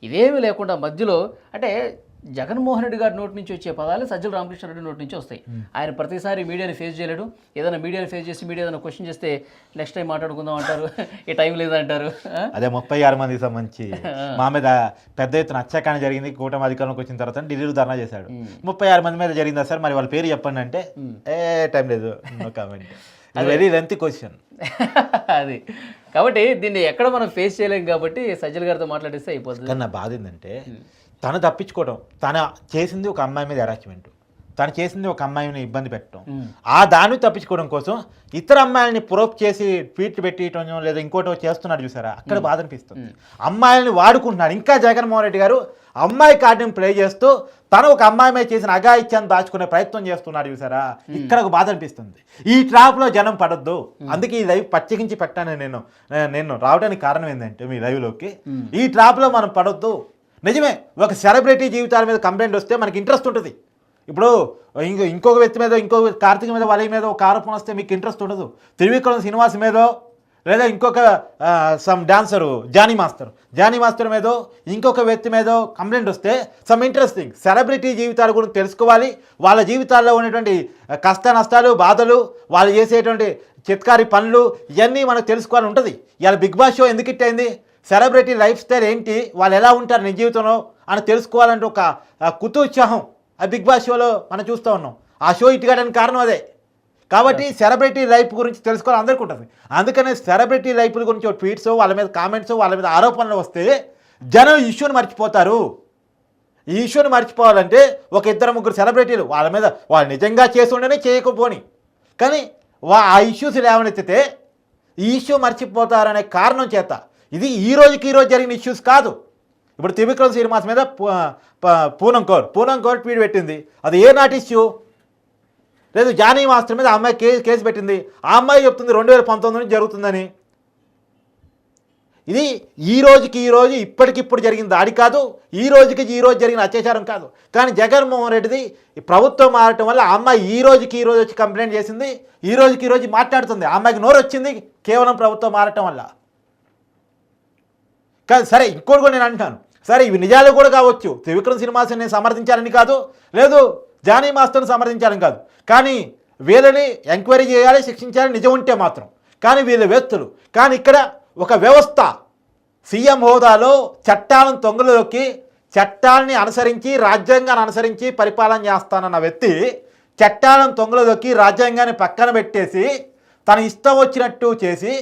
ఇదేమీ లేకుండా మధ్యలో అంటే జగన్మోహన్ రెడ్డి గారి నోటి నుంచి వచ్చే పదాలు సజ్జల రామకృష్ణారెడ్డి నోటి నుంచి వస్తాయి. ఆయన ప్రతిసారి మీడియాని ఫేస్ చేయలేడు. ఏదైనా మీడియాని ఫేస్ చేసి మీడియా ఏదైనా క్వశ్చన్ చేస్తే నెక్స్ట్ టైం మాట్లాడుకుందాం అంటారు, ఈ టైం లేదంటారు. అదే 36 మందికి సంబంధించి మా మీద పెద్ద ఎత్తున హత్యాకాండ జరిగింది. కూటమి అధికారంలోకి వచ్చిన తర్వాత ఢిల్లీలో ధర్నా చేశాడు. 36 మంది మీద జరిగిందా సార్, మరి వాళ్ళ పేరు చెప్పండి అంటే టైం లేదు, no comment. Very lengthy question. అది కాబట్టి దీన్ని ఎక్కడ మనం ఫేస్ చేయలేం కాబట్టి సజ్జల గారితో మాట్లాడిస్తే అయిపోతుంది. కానీ నా బాధ ఏంటంటే తను తప్పించుకోవడం, తను చేసింది ఒక అమ్మాయి మీద అరాచ్మెంట్, తను చేసింది ఒక అమ్మాయిని ఇబ్బంది పెట్టడం, ఆ దాన్ని తప్పించుకోవడం కోసం ఇతర అమ్మాయిని ప్రొవోక్ చేసి ట్వీట్లు పెట్టడం లేదా ఇంకోటో చేస్తున్నాడు చూసారా, అక్కడ బాధ అనిపిస్తుంది. అమ్మాయిని వాడుకుంటున్నాడు. ఇంకా జగన్మోహన్ రెడ్డి గారు అమ్మాయి కార్డుని ప్లే చేస్తూ తను ఒక అమ్మాయి మీద చేసిన అఘాయిత్యాన్ని దాచుకునే ప్రయత్నం చేస్తున్నాడు చూసారా, ఇక్కడ ఒక బాధ అనిపిస్తుంది. ఈ ట్రాప్లో జనం పడొద్దు. అందుకే ఈ లైవ్ ప్రత్యేకించి పెట్టాను నేను రావడానికి కారణం ఏంటంటే మీ లైవ్లోకి ఈ ట్రాప్లో మనం పడొద్దు. నిజమే, ఒక సెలబ్రిటీ జీవితాల మీద కంప్లైంట్ వస్తే మనకి ఇంట్రెస్ట్ ఉంటుంది. ఇప్పుడు ఇంకొక వ్యక్తి మీద, ఇంకొక కార్తీక్ మీద, వాళ్ళ మీద ఒక ఆరోపణ వస్తే మీకు ఇంట్రెస్ట్ ఉండదు. త్రివిక్రమ్ శ్రీనివాస్ మీదో లేదా ఇంకొక సమ్ డాన్సరు జానీ మాస్టర్ మీదో ఇంకొక వ్యక్తి మీదో కంప్లైంట్ వస్తే సమ్ ఇంట్రెస్టింగ్. సెలబ్రిటీ జీవితాల గురించి తెలుసుకోవాలి, వాళ్ళ జీవితాల్లో ఉన్నటువంటి కష్ట నష్టాలు, బాధలు, వాళ్ళు చేసేటువంటి చిత్కారి పనులు ఇవన్నీ మనకు తెలుసుకోవాలని ఉంటుంది. ఇవాళ బిగ్ బాస్ షో ఎందుకు హిట్ అయింది? సెలబ్రిటీ లైఫ్ స్టైల్ ఏంటి, వాళ్ళు ఎలా ఉంటారు నిజ జీవితంలో అని తెలుసుకోవాలంటే ఒక కుతూహలం ఆ బిగ్ బాస్ షోలో మనం చూస్తూ ఉన్నాం. ఆ షో హిట్ కావడానికి కారణం అదే. కాబట్టి సెలబ్రిటీ లైఫ్ గురించి తెలుసుకోవాలి అందరికీ ఉంటుంది. అందుకనే సెలబ్రిటీ లైఫ్ గురించి ట్వీట్స్, వాళ్ళ మీద కామెంట్స్, వాళ్ళ మీద ఆరోపణలు వస్తే జనం ఇష్యూని మర్చిపోతారు. ఈ ఇష్యూని మర్చిపోవాలంటే ఒక 2-3 సెలబ్రిటీలు వాళ్ళ మీద వాళ్ళు నిజంగా చేసి ఉండనే చేయకపోని, కానీ ఆ ఇష్యూస్ లేవనెత్తితే ఈ ఇష్యూ మర్చిపోతారనే కారణం చేత ఇది ఈ రోజుకి జరిగిన ఇష్యూస్ కాదు. ఇప్పుడు త్రివిక్రమ్ శ్రీనివాస్ మీద పూనం కౌర్ ట్వీట్ పెట్టింది, అది ఏ నాటి ఇష్యూ? లేదు జానీ మాస్టర్ మీద అమ్మాయి కేసు పెట్టింది, ఆ అమ్మాయి చెప్తుంది 2019 నుంచి జరుగుతుందని. ఇది ఈ రోజుకి ఇప్పటికిప్పుడు జరిగిన దాడి కాదు, ఈ రోజుకి జరిగిన అత్యాచారం కాదు. కానీ జగన్మోహన్ రెడ్డిది ప్రభుత్వం మారటం వల్ల ఆ అమ్మాయి ఈ రోజుకి వచ్చి కంప్లైంట్ చేసింది, ఈ రోజుకి మాట్లాడుతుంది. ఆ అమ్మాయికి నోరు వచ్చింది కేవలం ప్రభుత్వం మారటం వల్ల. కాదు సరే, ఇంకోటి కూడా నేను అంటాను, సరే ఇవి నిజాలు కూడా కావచ్చు. త్రివిక్రమ్ శ్రీనివాస్ని నేను సమర్థించాలని కాదు, లేదు జానీ మాస్టర్ని సమర్థించాలని కాదు, కానీ వీళ్ళని ఎంక్వైరీ చేయాలి, శిక్షించాలి నిజం ఉంటే మాత్రం. కానీ వీళ్ళ వ్యక్తులు, కానీ ఇక్కడ ఒక వ్యవస్థ సీఎం హోదాలో చట్టాలను తొంగలోకి, చట్టాలని అనుసరించి, రాజ్యాంగాన్ని అనుసరించి పరిపాలన చేస్తానన్న వ్యక్తి చట్టాలను తొంగలోకి, రాజ్యాంగాన్ని పక్కన పెట్టేసి తన ఇష్టం వచ్చినట్టు చేసి,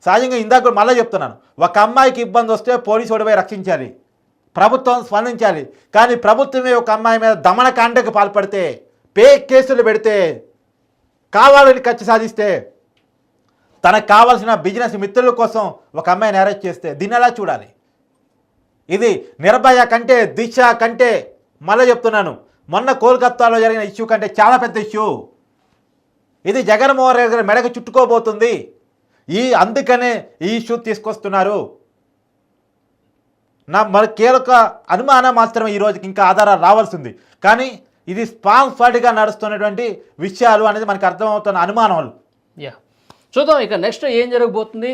సహజంగా ఇందాక మళ్ళీ చెప్తున్నాను, ఒక అమ్మాయికి ఇబ్బంది వస్తే పోలీసు ఓడిపోయి రక్షించాలి, ప్రభుత్వం స్పందించాలి. కానీ ప్రభుత్వమే ఒక అమ్మాయి మీద దమనకాండకు పాల్పడితే, కేసులు పెడితే, కావాలని కక్ష సాధిస్తే, తనకు కావాల్సిన బిజినెస్ మిత్రుల కోసం ఒక అమ్మాయిని అరెస్ట్ చేస్తే దీన్ని ఎలా చూడాలి? ఇది నిర్భయ కంటే, దిశ కంటే, మళ్ళీ చెప్తున్నాను, మొన్న కోల్కతాలో జరిగిన ఇష్యూ కంటే చాలా పెద్ద ఇష్యూ. ఇది జగన్మోహన్ రెడ్డి గారి మెడకు చుట్టుకోబోతుంది. అందుకనే ఈ ఇష్యూ తీసుకొస్తున్నారు. మరి కీలక అనుమానం మాత్రమే ఈ రోజుకి ఇంకా ఆధారాలు రావాల్సింది. కానీ ఇది స్పాన్సర్డ్గా నడుస్తున్నటువంటి విషయాలు అనేది మనకు అర్థమవుతున్న అనుమానాలు. చూద్దాం ఇక నెక్స్ట్ ఏం జరగబోతుంది.